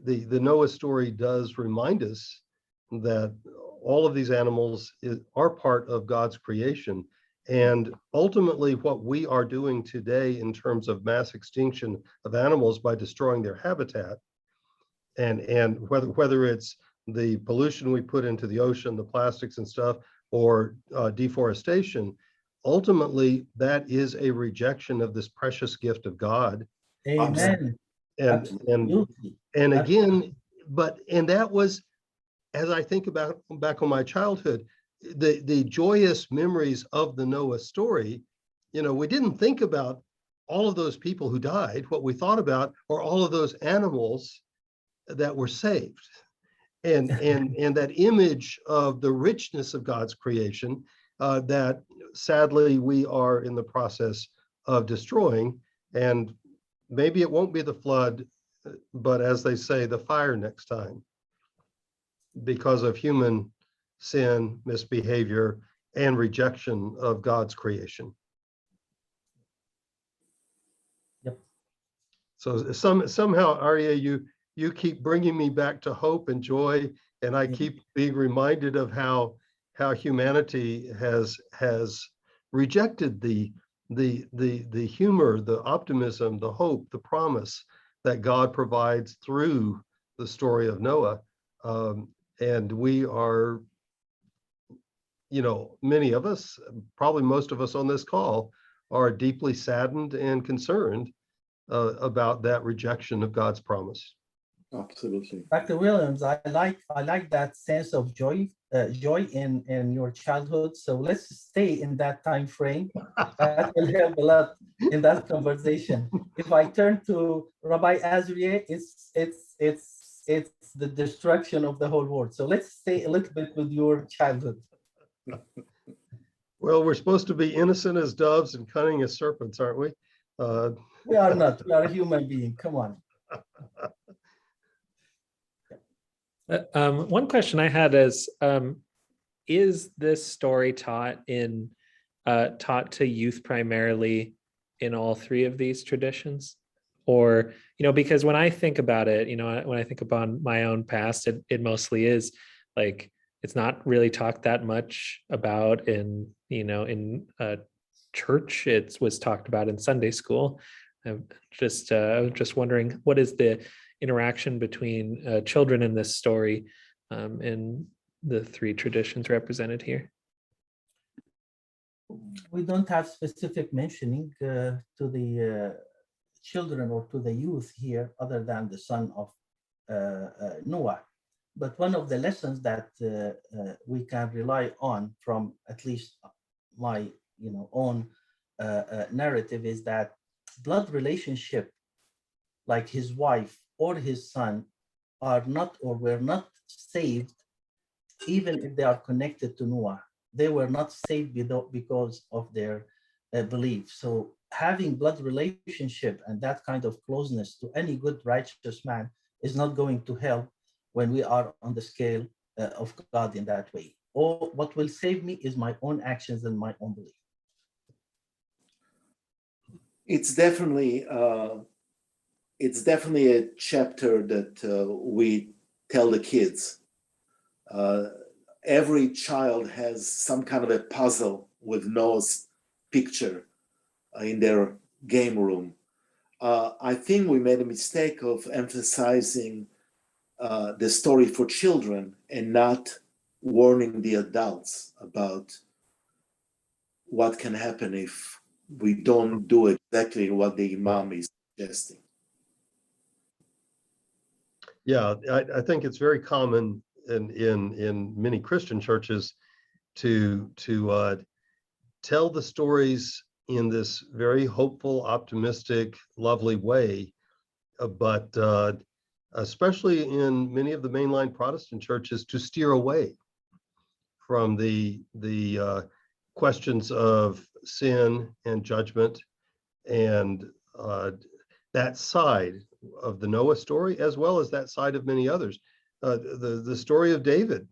the Noah story does remind us that all of these animals are part of God's creation. And ultimately, what we are doing today in terms of mass extinction of animals by destroying their habitat, and whether it's the pollution we put into the ocean, the plastics and stuff, or deforestation, ultimately that is a rejection of this precious gift of God. Amen. And again, and that was, as I think about back on my childhood, the joyous memories of the Noah story, we didn't think about all of those people who died. What we thought about are all of those animals that were saved. And that image of the richness of God's creation that sadly we are in the process of destroying. And maybe it won't be the flood, but as they say, the fire next time, because of human sin, misbehavior, and rejection of God's creation. Yep. So somehow, Arya, you keep bringing me back to hope and joy, and I keep being reminded of how humanity has rejected the humor, the optimism, the hope, the promise that God provides through the story of Noah. And we are, many of us, probably most of us on this call, are deeply saddened and concerned about that rejection of God's promise. Absolutely. Dr. Williams, I like that sense of joy in your childhood. So let's stay in that time frame. That will help a lot in that conversation. If I turn to Rabbi Azrieh, it's the destruction of the whole world. So let's stay a little bit with your childhood. Well, we're supposed to be innocent as doves and cunning as serpents, aren't we? We are not. We are a human being. Come on. One question I had is this story taught to youth primarily in all three of these traditions? Or, because when I think about it, when I think upon my own past, it mostly is like, it's not really talked that much about in church. It was talked about in Sunday school. I'm just wondering, what is the interaction between children in this story and the three traditions represented here? We don't have specific mentioning to the children or to the youth here, other than the son of Noah. But one of the lessons that we can rely on from at least my own narrative is that blood relationship, like his wife or his son, are not or were not saved, even if they are connected to Noah. They were not saved because of their belief. So having blood relationship and that kind of closeness to any good righteous man is not going to help when we are on the scale of God in that way. Or what will save me is my own actions and my own belief. It's definitely a chapter that we tell the kids. Every child has some kind of a puzzle with Noah's picture in their game room. I think we made a mistake of emphasizing the story for children and not warning the adults about what can happen if we don't do exactly what the Imam is suggesting. Yeah, I think it's very common in many Christian churches to tell the stories in this very hopeful, optimistic, lovely way, but especially in many of the mainline Protestant churches, to steer away from the questions of sin and judgment and that side of the Noah story, as well as that side of many others. The story of David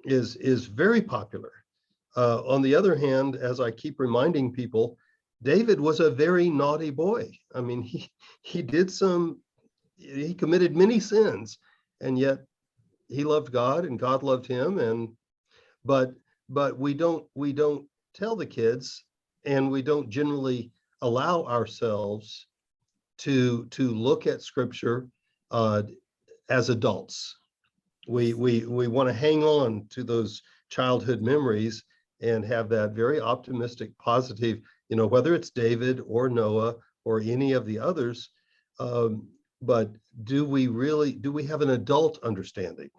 is very popular. On the other hand, as I keep reminding people, David was a very naughty boy. I mean, he committed many sins, and yet he loved God and God loved him. But we don't tell the kids, and we don't generally allow ourselves to look at Scripture as adults. We want to hang on to those childhood memories and have that very optimistic, positive, whether it's David or Noah or any of the others. But do we have an adult understanding?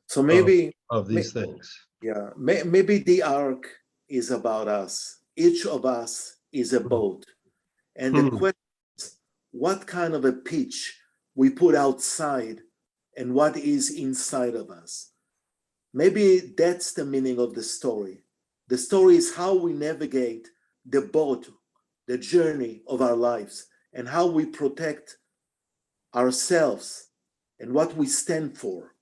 So maybe of these things? Yeah, maybe the ark is about us. Each of us is a boat. And the question is, what kind of a pitch we put outside and what is inside of us? Maybe that's the meaning of the story. The story is how we navigate the boat, the journey of our lives, and how we protect ourselves and what we stand for.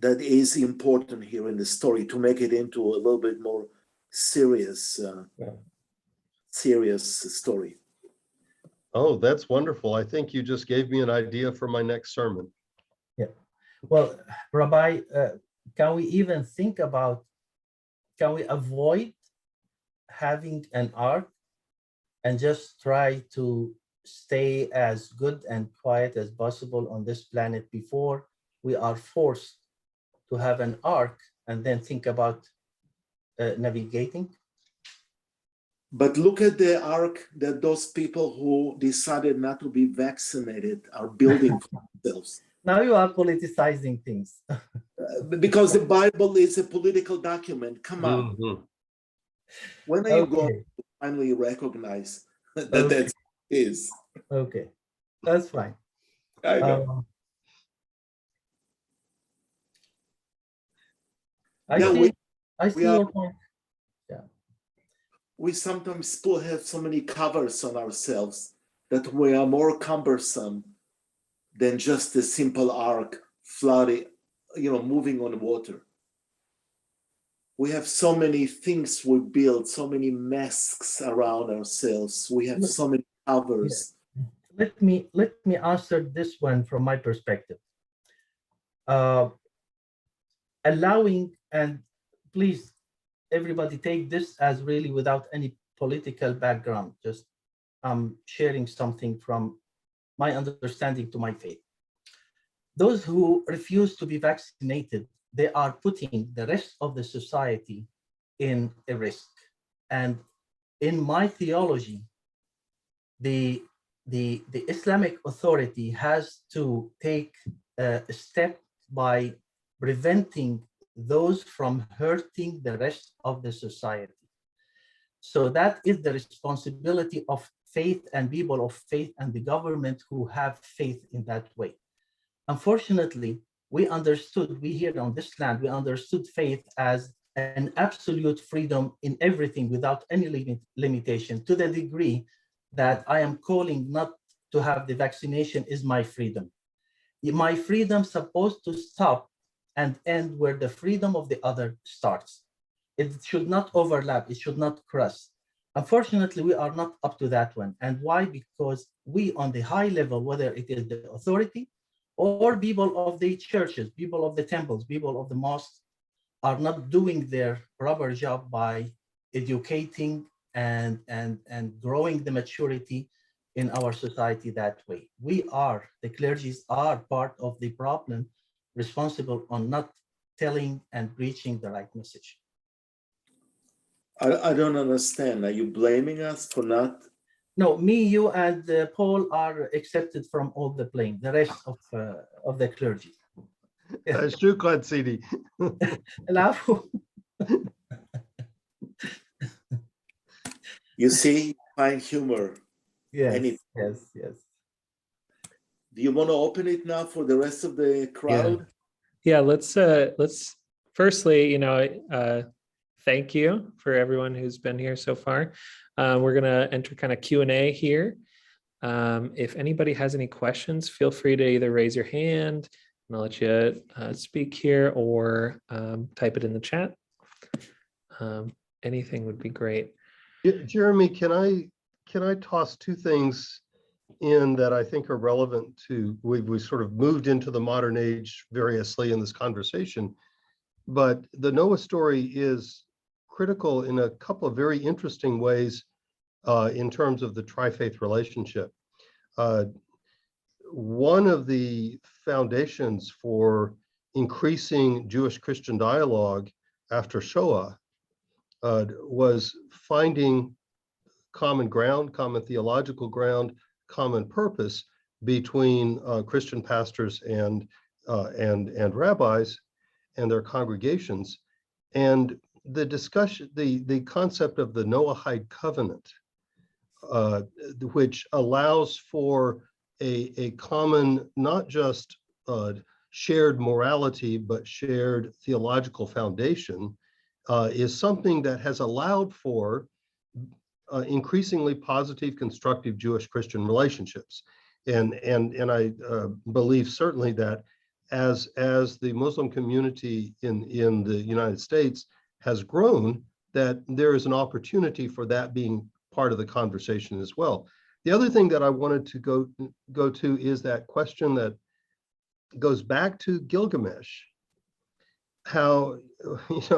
That is important here in the story to make it into a little bit more serious story. Oh, that's wonderful. I think you just gave me an idea for my next sermon. Yeah. Well, Rabbi, can we avoid having an ark and just try to stay as good and quiet as possible on this planet before we are forced to have an ark and then think about navigating? But look at the ark that those people who decided not to be vaccinated are building for themselves. Now you are politicizing things. Because the Bible is a political document. Come on. Mm-hmm. When are you going to finally recognize that that is? Okay, that's fine. I know. I see your point. Yeah. We sometimes still have so many covers on ourselves that we are more cumbersome than just a simple ark floating, moving on water. We have so many things we build, so many masks around ourselves. We have so many covers. Yeah. Let me answer this one from my perspective. Allowing, and please, everybody take this as really without any political background, just sharing something from my understanding to my faith. Those who refuse to be vaccinated, they are putting the rest of the society in a risk. And in my theology, the the Islamic authority has to take a step by preventing those from hurting the rest of the society. So that is the responsibility of faith and people of faith and the government who have faith in that way. Unfortunately, we here on this land, we understood faith as an absolute freedom in everything without any limitation, to the degree that I am calling not to have the vaccination is my freedom. My freedom is supposed to stop and end where the freedom of the other starts. It should not overlap, it should not cross. Unfortunately, we are not up to that one. And why? Because we on the high level, whether it is the authority or people of the churches, people of the temples, people of the mosques, are not doing their proper job by educating and growing the maturity in our society that way. The clergies are part of the problem, responsible on not telling and preaching the right message. I don't understand. Are you blaming us for not? No, me, you, and Paul are accepted from all the blame, the rest of the clergy. Shukran, Sidi. You see, find humor. Yes. Do you want to open it now for the rest of the crowd? Yeah, let's firstly, thank you for everyone who's been here so far. We're gonna enter kind of Q&A here. If anybody has any questions, feel free to either raise your hand and I'll let you speak here, or type it in the chat. Anything would be great. Jeremy, can I toss two things in that I think are relevant to, we sort of moved into the modern age variously in this conversation, but the Noah story is critical in a couple of very interesting ways in terms of the tri-faith relationship. One of the foundations for increasing Jewish-Christian dialogue after Shoah was finding common ground, common theological ground, common purpose between Christian pastors and rabbis and their congregations. And the discussion, the concept of the Noahide Covenant, which allows for a common, not just shared morality, but shared theological foundation, is something that has allowed for increasingly positive, constructive Jewish-Christian relationships. And I believe certainly that as the Muslim community in the United States has grown, that there is an opportunity for that being part of the conversation as well. The other thing that I wanted to go to is that question that goes back to Gilgamesh. How,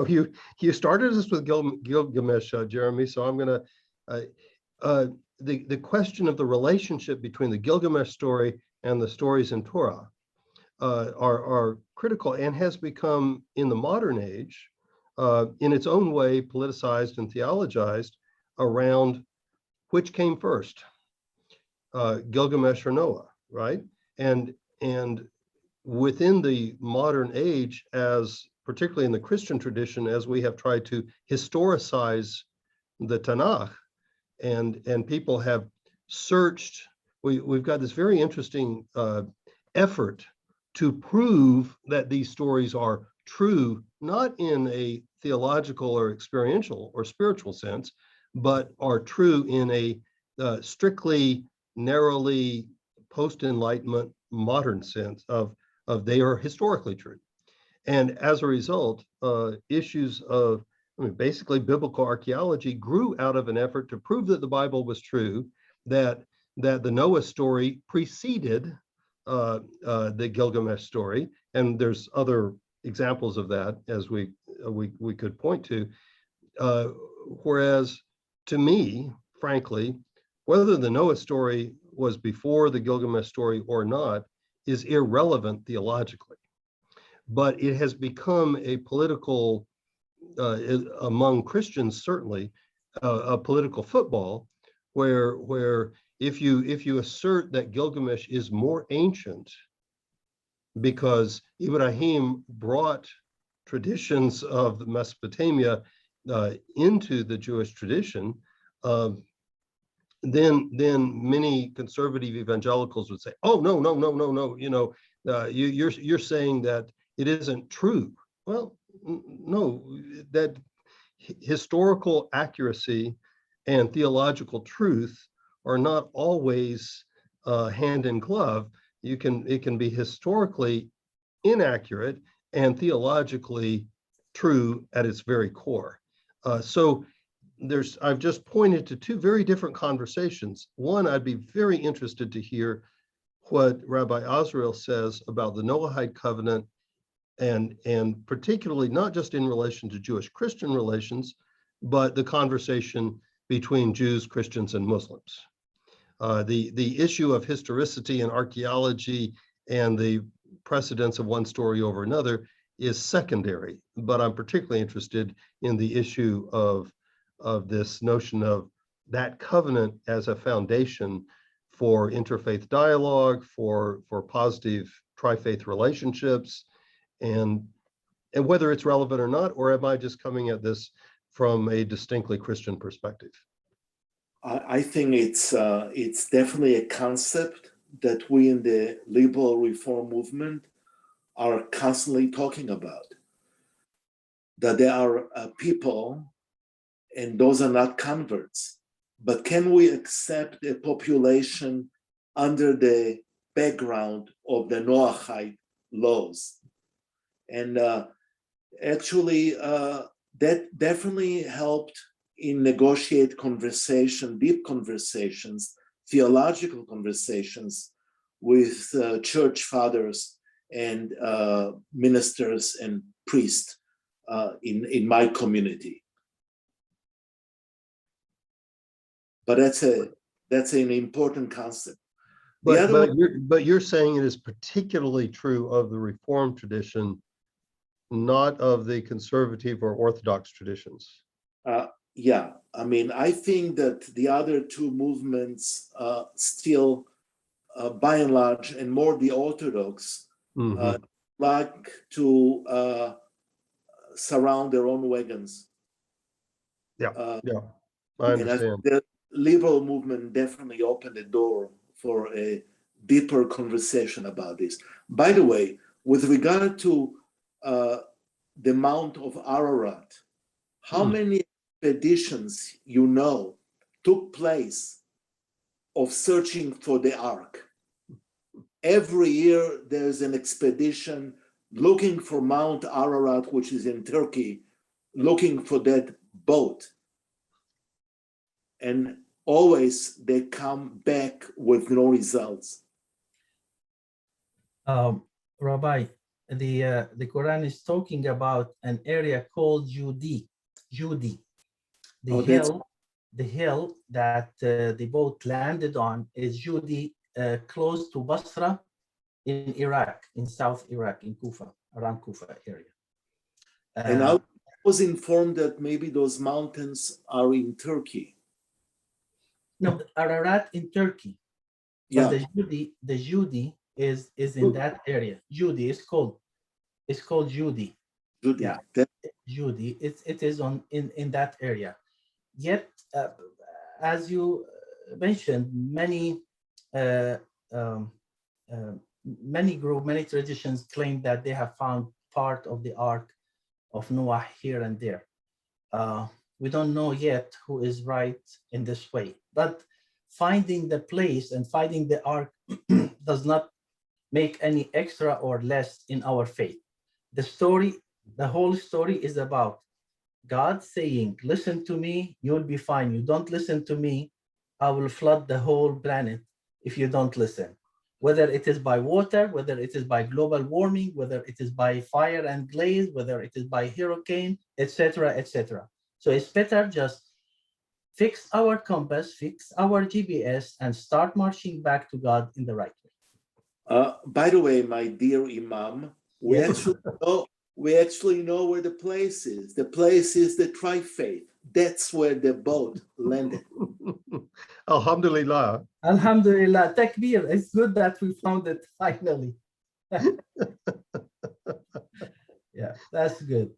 you started us with Gilgamesh, Jeremy, so I'm going to, the question of the relationship between the Gilgamesh story and the stories in Torah are critical, and has become, in the modern age, in its own way, politicized and theologized around which came first, Gilgamesh or Noah, right? And within the modern age, as particularly in the Christian tradition, as we have tried to historicize the Tanakh, and people have searched, we've got this very interesting effort to prove that these stories are true, not in a theological or experiential or spiritual sense, but are true in a strictly, narrowly post-Enlightenment modern sense of they are historically true. And as a result, issues of, basically biblical archaeology grew out of an effort to prove that the Bible was true, that the Noah story preceded the Gilgamesh story, and there's other examples of that as we could point to. Whereas, to me, frankly, whether the Noah story was before the Gilgamesh story or not is irrelevant theologically, but it has become a political, among Christians certainly, a political football, where if you assert that Gilgamesh is more ancient because Ibrahim brought traditions of Mesopotamia into the Jewish tradition, then many conservative evangelicals would say, "Oh, no, you're saying that it isn't true." Well, no, that historical accuracy and theological truth are not always hand in glove. It can be historically inaccurate and theologically true at its very core. So I've just pointed to two very different conversations. One, I'd be very interested to hear what Rabbi Azrael says about the Noahide Covenant, and particularly not just in relation to Jewish-Christian relations, but the conversation between Jews, Christians, and Muslims. The issue of historicity and archaeology and the precedence of one story over another is secondary, but I'm particularly interested in the issue of this notion of that covenant as a foundation for interfaith dialogue, for positive tri-faith relationships, and whether it's relevant or not, or am I just coming at this from a distinctly Christian perspective? I think it's definitely a concept that we in the liberal reform movement are constantly talking about. That there are people, and those are not converts, but can we accept a population under the background of the Noahide laws? And actually, that definitely helped in negotiate conversation, deep conversations, theological conversations with church fathers and ministers and priests in my community. But that's an important concept. But you're saying it is particularly true of the Reformed tradition, not of the conservative or Orthodox traditions. Yeah, I mean, I think that the other two movements still, by and large, and more the Orthodox, like to surround their own wagons. Yeah, I understand. The liberal movement definitely opened the door for a deeper conversation about this. By the way, with regard to the Mount of Ararat, how many expeditions took place of searching for the Ark? Every year there's an expedition looking for Mount Ararat, which is in Turkey, looking for that boat. And always they come back with no results. Rabbi, the Quran is talking about an area called Judi. The hill that the boat landed on is Judi, close to Basra in Iraq, in South Iraq, in Kufa, around Kufa area. And I was informed that maybe those mountains are in Turkey. No, Ararat in Turkey. Yeah. But the Judi is in that area. Judi is called Judi. Judi. Yeah. Judi. It is in that area. Yet, as you mentioned, many traditions claim that they have found part of the Ark of Noah here and there. We don't know yet who is right in this way, but finding the place and finding the Ark does not make any extra or less in our faith. The whole story is about God saying, listen to me, you'll be fine. You don't listen to me, I will flood the whole planet if you don't listen. Whether it is by water, whether it is by global warming, whether it is by fire and blaze, whether it is by hurricane, etc., etc. So it's better just fix our compass, fix our GPS, and start marching back to God in the right way. By the way, my dear Imam, we actually know where the place is. The place is the Tri-Faith. that's where the boat landed. Alhamdulillah. Alhamdulillah, takbir. It's good that we found it finally. Yeah, that's good.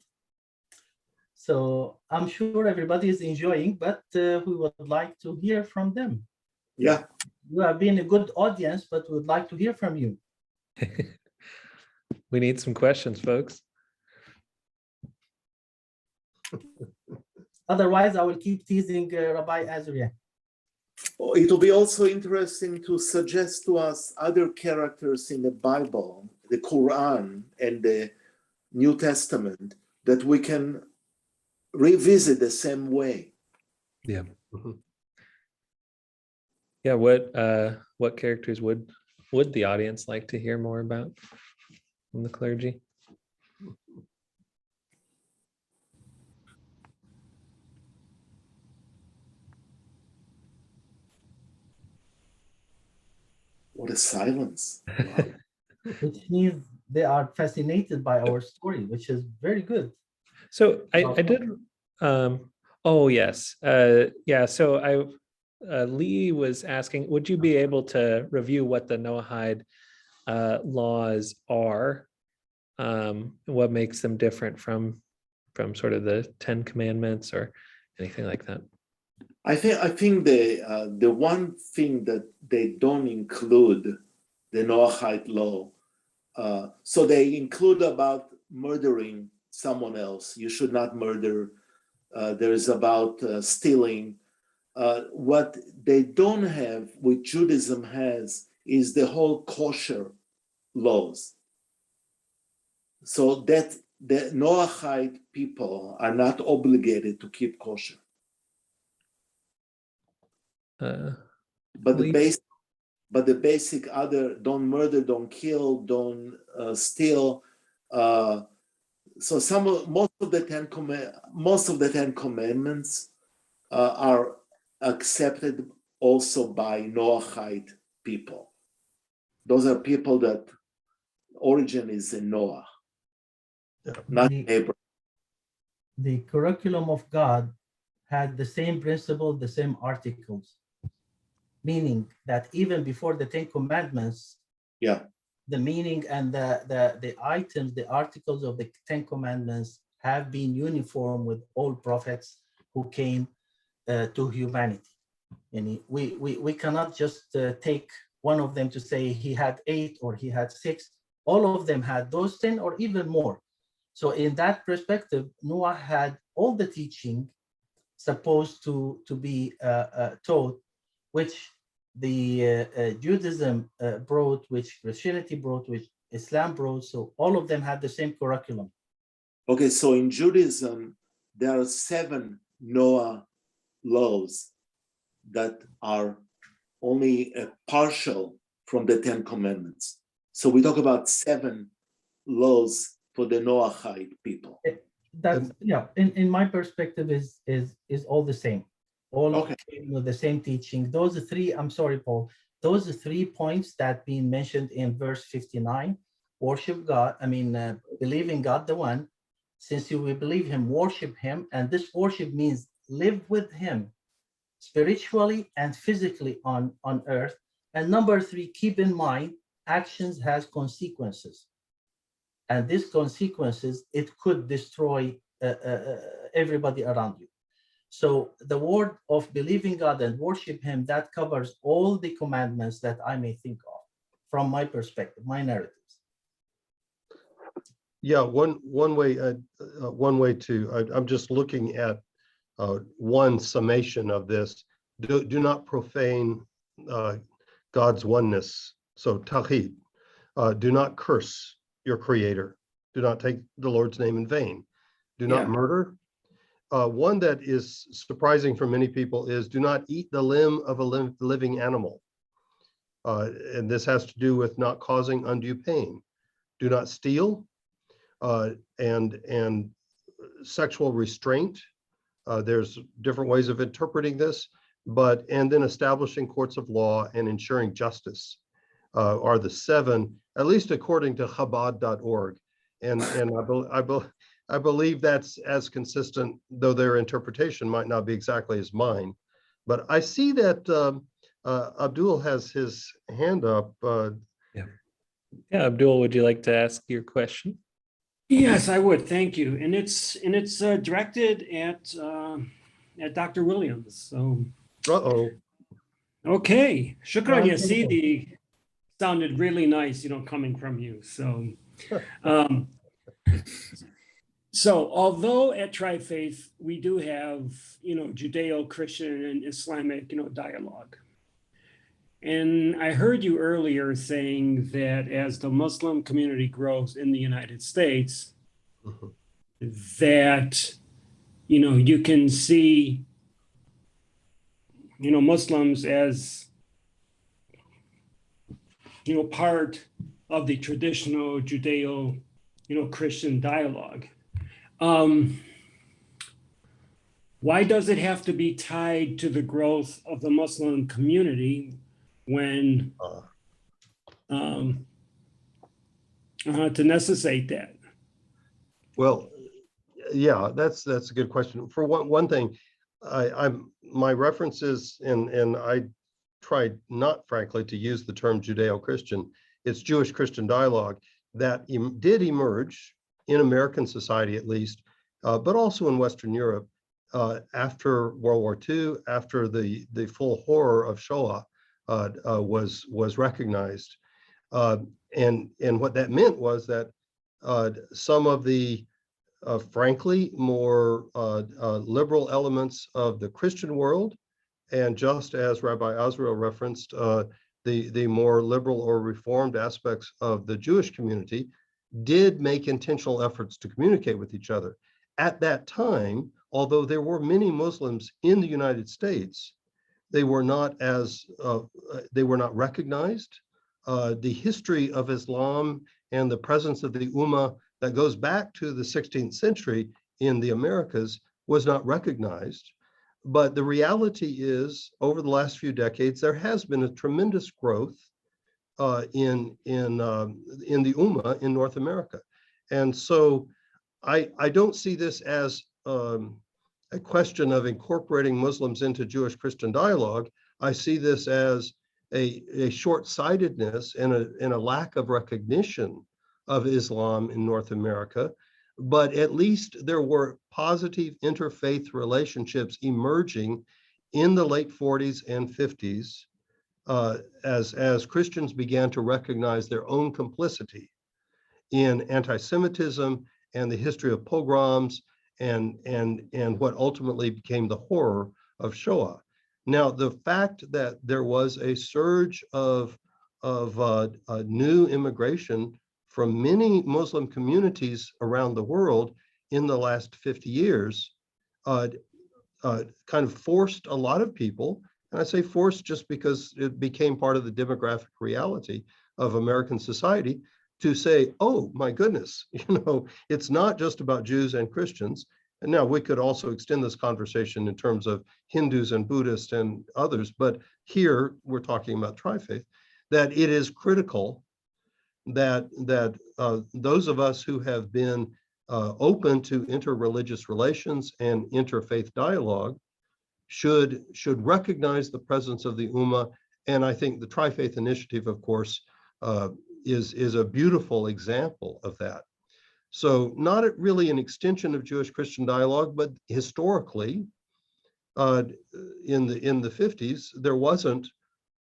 So I'm sure everybody is enjoying, but we would like to hear from them. Yeah. You have been a good audience, but we would like to hear from you. We need some questions, folks. Otherwise, I will keep teasing Rabbi Azria. It will be also interesting to suggest to us other characters in the Bible, the Quran and the New Testament, that we can revisit the same way. Yeah. Mhm. Yeah. What characters would the audience like to hear more about from the clergy? What a silence. Wow. Which means they are fascinated by our story, which is very good. So I did. Oh yes. Yeah. So Lee was asking, would you be able to review what the Noahide laws are? What makes them different from sort of the 10 Commandments or anything like that? I think the one thing that they don't include the Noahide law. So they include about murdering someone else. You should not murder. There's about stealing. What they don't have, which Judaism has, is the whole kosher laws. So that the Noahide people are not obligated to keep kosher. But the basic other, don't murder, don't kill, don't steal. So most of the Ten Commandments are accepted also by Noahide people. Those are people that origin is in Noah, not Abraham. The curriculum of God had the same principle, the same articles, meaning that even before the 10 Commandments, the meaning and the items, the articles of the 10 Commandments have been uniform with all prophets who came to humanity. And we cannot just take one of them to say he had 8 or he had 6. All of them had those 10 or even more. So in that perspective, Noah had all the teaching supposed to be taught, which the Judaism brought, which Christianity brought, which Islam brought. So all of them had the same curriculum. Okay, so in Judaism, there are 7 Noah laws that are only partial from the 10 Commandments. So we talk about 7 laws for the Noahide people. That's in my perspective is all the same. All with the same teaching. Those 3, I'm sorry, Paul, those 3 points that being mentioned in verse 59, worship God, believe in God the one, since you will believe him, worship him, and this worship means live with him spiritually and physically on earth. And number 3, keep in mind, actions has consequences. And these consequences, it could destroy everybody around you. So the word of believing God and worship him, that covers all the commandments that I may think of from my perspective, my narratives. Yeah, one way to, I'm just looking at one summation of this. Do not profane God's oneness. So Tawhid. Do not curse your creator. Do not take the Lord's name in vain. Do not murder. One that is surprising for many people is do not eat the limb of a living animal. And this has to do with not causing undue pain. Do not steal, and sexual restraint. There's different ways of interpreting this, and then establishing courts of law and ensuring justice are the 7, at least according to Chabad.org. And I believe that's as consistent, though their interpretation might not be exactly as mine. But I see that Abdul has his hand up. Yeah, Abdul, would you like to ask your question? Yes, I would. Thank you. And it's directed at Dr. Williams. So Uh-oh. okay, shukran yazidi sounded really nice, coming from you. So so although at Tri-Faith we do have Judeo-Christian and Islamic dialogue. And I heard you earlier saying that as the Muslim community grows in the United States, that, you can see, Muslims as, part of the traditional Judeo, Christian dialogue. Why does it have to be tied to the growth of the Muslim community when to necessitate that? Well, yeah, that's a good question. For one thing, my references, and I tried not, frankly, to use the term Judeo-Christian. It's Jewish-Christian dialogue that did emerge in American society, at least, but also in Western Europe after World War II, after the full horror of Shoah was recognized. And what that meant was that some of the frankly more liberal elements of the Christian world, and just as Rabbi Azrael referenced, the more liberal or reformed aspects of the Jewish community did make intentional efforts to communicate with each other. At that time, although there were many Muslims in the United States, they were not recognized. The history of Islam and the presence of the Ummah that goes back to the 16th century in the Americas was not recognized. But the reality is, over the last few decades, there has been a tremendous growth in the Ummah in North America. And so I don't see this as a question of incorporating Muslims into Jewish-Christian dialogue. I see this as a short-sightedness and a lack of recognition of Islam in North America. But at least there were positive interfaith relationships emerging in the late 40s and 50s as Christians began to recognize their own complicity in anti-Semitism and the history of pogroms and what ultimately became the horror of Shoah. Now, the fact that there was a surge of new immigration from many Muslim communities around the world in the last 50 years kind of forced a lot of people, and I say forced just because it became part of the demographic reality of American society, to say, oh my goodness, it's not just about Jews and Christians. And now we could also extend this conversation in terms of Hindus and Buddhists and others, but here we're talking about Tri-Faith, that it is critical that those of us who have been open to interreligious relations and interfaith dialogue should recognize the presence of the Ummah. And I think the Tri-Faith Initiative, of course, is a beautiful example of that. So not really an extension of Jewish-Christian dialogue, but historically, in the 50s, there wasn't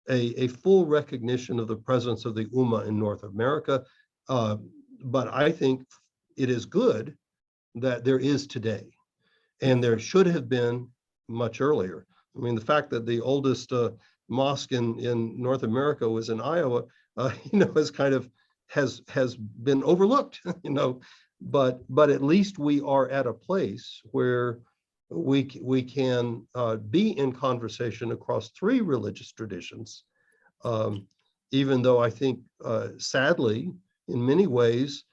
a full recognition of the presence of the Ummah in North America. But I think it is good that there is today, and there should have been much earlier. I mean, the fact that the oldest mosque in North America was in Iowa, is kind of has been overlooked, but at least we are at a place where we can be in conversation across three religious traditions, even though I think sadly in many ways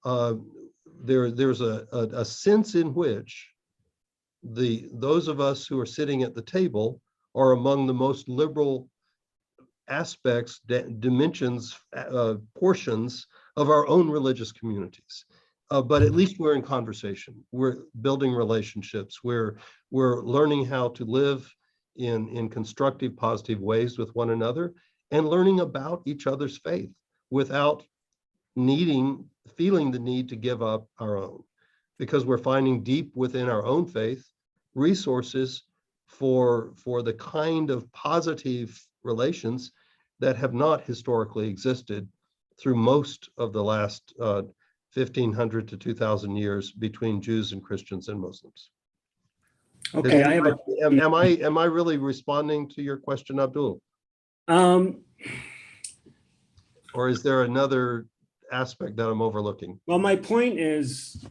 there's a sense in which those of us who are sitting at the table are among the most liberal aspects, dimensions, portions of our own religious communities. but at least we're in conversation. We're building relationships. We're learning how to live in constructive, positive ways with one another, and learning about each other's faith without feeling the need to give up our own, because we're finding deep within our own faith resources for the kind of positive relations that have not historically existed through most of the last 1,500 to 2,000 years between Jews and Christians and Muslims. Okay, I have am I really responding to your question, Abdul? Or is there another aspect that I'm overlooking? Well, my point is,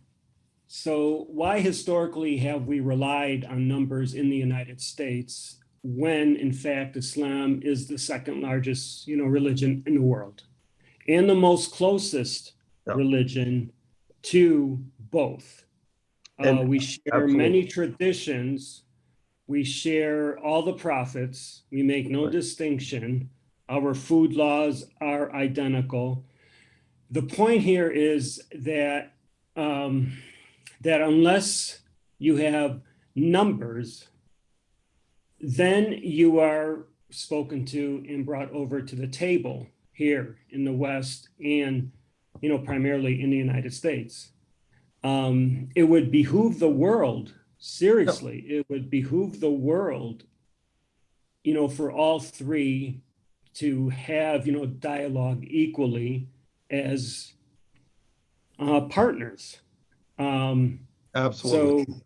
so why historically have we relied on numbers in the United States when in fact Islam is the second largest, religion in the world and the most closest religion to both? We share many traditions. We share all the prophets. We make no distinction. Our food laws are identical. The point here is that that unless you have numbers, then you are spoken to and brought over to the table here in the West and, primarily in the United States. It would behoove the world, seriously, it would behoove the world, for all three to have, dialogue equally as partners. Absolutely. So,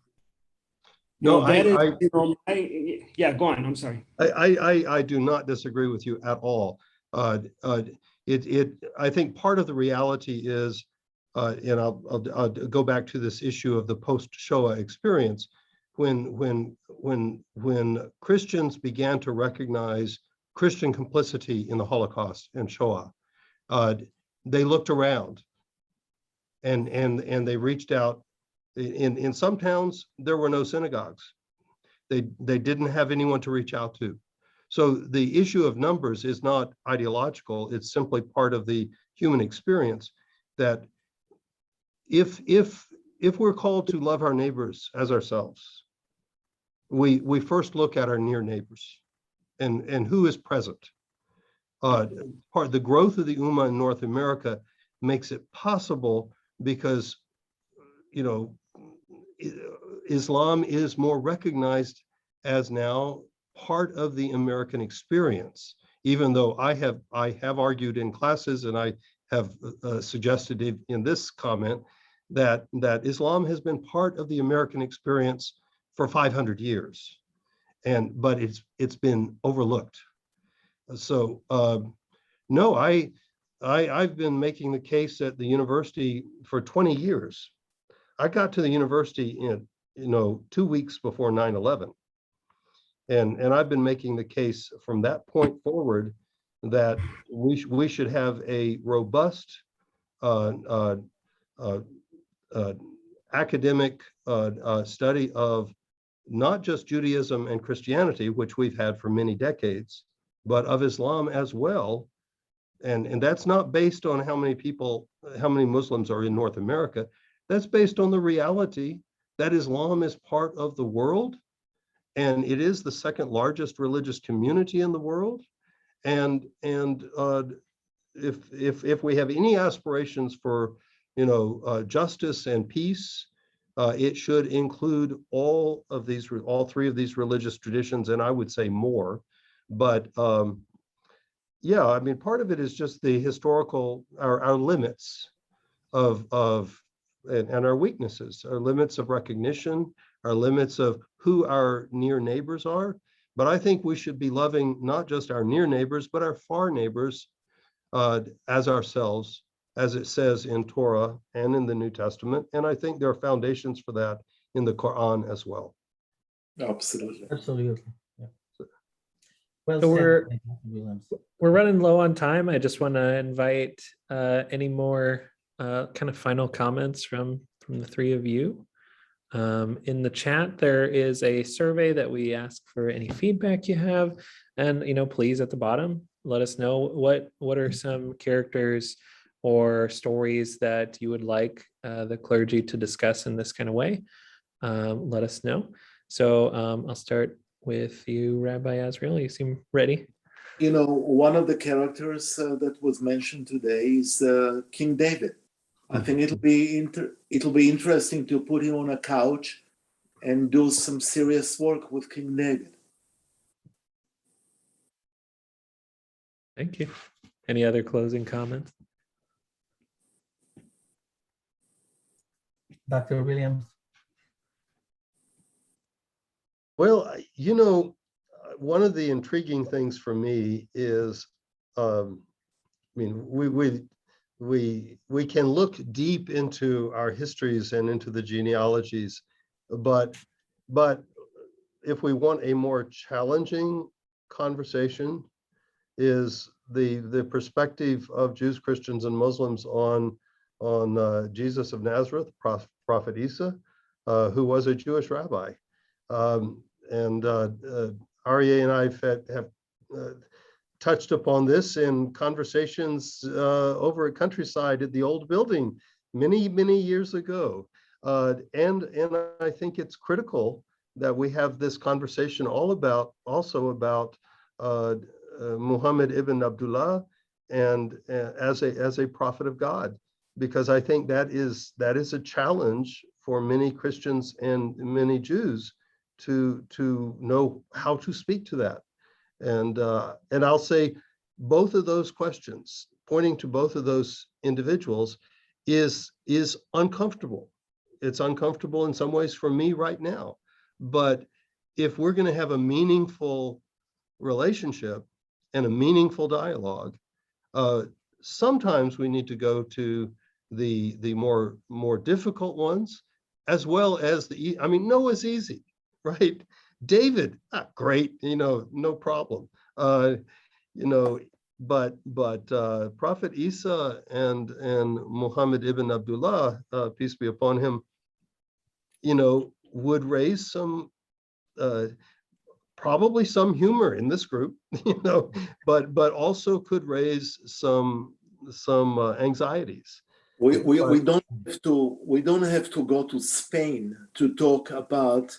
no, that is, yeah, go on. I'm sorry. I do not disagree with you at all. I think part of the reality is, and I'll go back to this issue of the post-Shoah experience, when Christians began to recognize Christian complicity in the Holocaust and Shoah, they looked around and they reached out. In some towns, there were no synagogues. They didn't have anyone to reach out to. So the issue of numbers is not ideological. It's simply part of the human experience, that if we're called to love our neighbors as ourselves, we first look at our near neighbors and who is present. Part of the growth of the Ummah in North America makes it possible because, Islam is more recognized as now part of the American experience, even though I have argued in classes, and I have suggested in this comment that Islam has been part of the American experience for 500 years, but it's been overlooked. So no, I've been making the case at the university for 20 years. I got to the university in 2 weeks before 9/11. And I've been making the case from that point forward that we should have a robust academic study of not just Judaism and Christianity, which we've had for many decades, but of Islam as well. And that's not based on how many Muslims are in North America. That's based on the reality that Islam is part of the world, and it is the second largest religious community in the world. And if we have any aspirations for justice and peace, it should include all three of these religious traditions, and I would say more. But yeah, I mean, part of it is just the historical, our limits and our weaknesses, our limits of recognition, our limits of who our near neighbors are. But I think we should be loving not just our near neighbors, but our far neighbors as ourselves, as it says in Torah and in the New Testament. And I think there are foundations for that in the Quran as well. Absolutely. Absolutely. Yeah. Well So said. we're running low on time. I just want to invite any more kind of final comments from the three of you. In the chat, there is a survey that we ask for any feedback you have, and please at the bottom let us know what are some characters or stories that you would like the clergy to discuss in this kind of way, let us know. So I'll start with you, Rabbi Azrael. You seem ready. You know, one of the characters that was mentioned today is King David. I think it'll be interesting to put him on a couch and do some serious work with King David. Thank you. Any other closing comments? Dr. Williams. Well, one of the intriguing things for me is, I mean, we can look deep into our histories and into the genealogies, but if we want a more challenging conversation, is the perspective of Jews, Christians, and Muslims on Jesus of Nazareth, Prophet Isa, who was a Jewish rabbi. And Aryeh and I have touched upon this in conversations over at Countryside at the old building many years ago. And I think it's critical that we have this conversation also about Muhammad ibn Abdullah and as a prophet of God, because I think that is a challenge for many Christians and many Jews to know how to speak to that. And I'll say both of those questions, pointing to both of those individuals, is uncomfortable. It's uncomfortable in some ways for me right now. But if we're going to have a meaningful relationship and a meaningful dialogue, sometimes we need to go to the more difficult ones, as well as Noah's easy, right? David, great, no problem. But Prophet Isa and Muhammad ibn Abdullah, peace be upon him, would raise some probably some humor in this group, but also could raise some anxieties. We don't have to go to Spain to talk about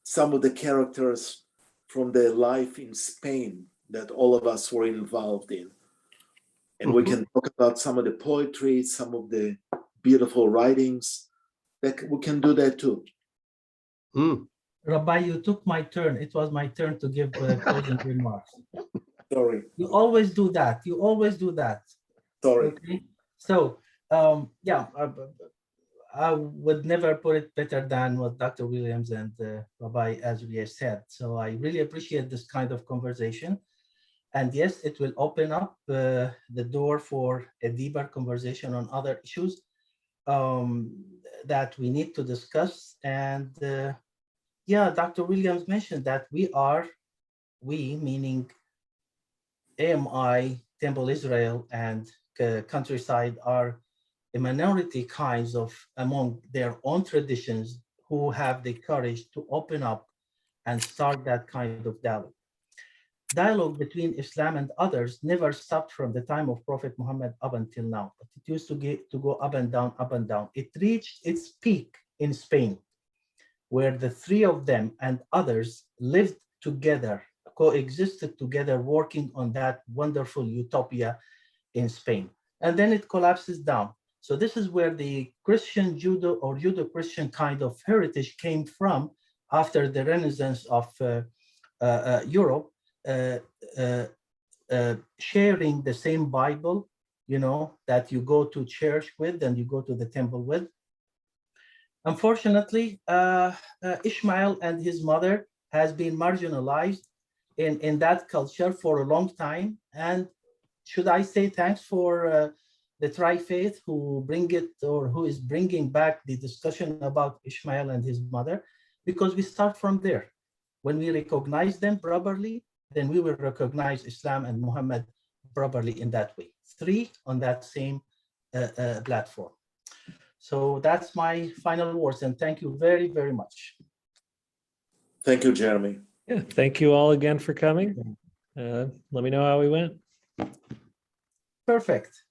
some of the characters from their life in Spain that all of us were involved in. And we can talk about some of the poetry, some of the beautiful writings. We can do that too. Rabbi, you took my turn. It was my turn to give closing remarks. Sorry. You always do that. Sorry. Okay. So, I would never put it better than what Dr. Williams and Rabbi Azrael said. So I really appreciate this kind of conversation. And yes, it will open up the door for a deeper conversation on other issues that we need to discuss. And Dr. Williams mentioned that we meaning AMI, Temple Israel, and Countryside are a minority kinds of among their own traditions who have the courage to open up and start that kind of dialogue. Dialogue between Islam and others never stopped from the time of Prophet Muhammad up until now. But it used to go up and down, up and down. It reached its peak in Spain, where the three of them and others lived together, coexisted together, working on that wonderful utopia in Spain. And then it collapses down. So this is where the Christian Judo or Judo-Christian kind of heritage came from after the Renaissance of Europe, sharing the same Bible, that you go to church with and you go to the temple with. Unfortunately, Ishmael and his mother has been marginalized in that culture for a long time. And should I say thanks for the Tri-Faith who is bringing back the discussion about Ishmael and his mother, because we start from there. When we recognize them properly, then we will recognize Islam and Muhammad properly in that way. Three on that same platform. So that's my final words, and thank you very, very much. Thank you, Jeremy. Yeah, thank you all again for coming. Let me know how we went. Perfect.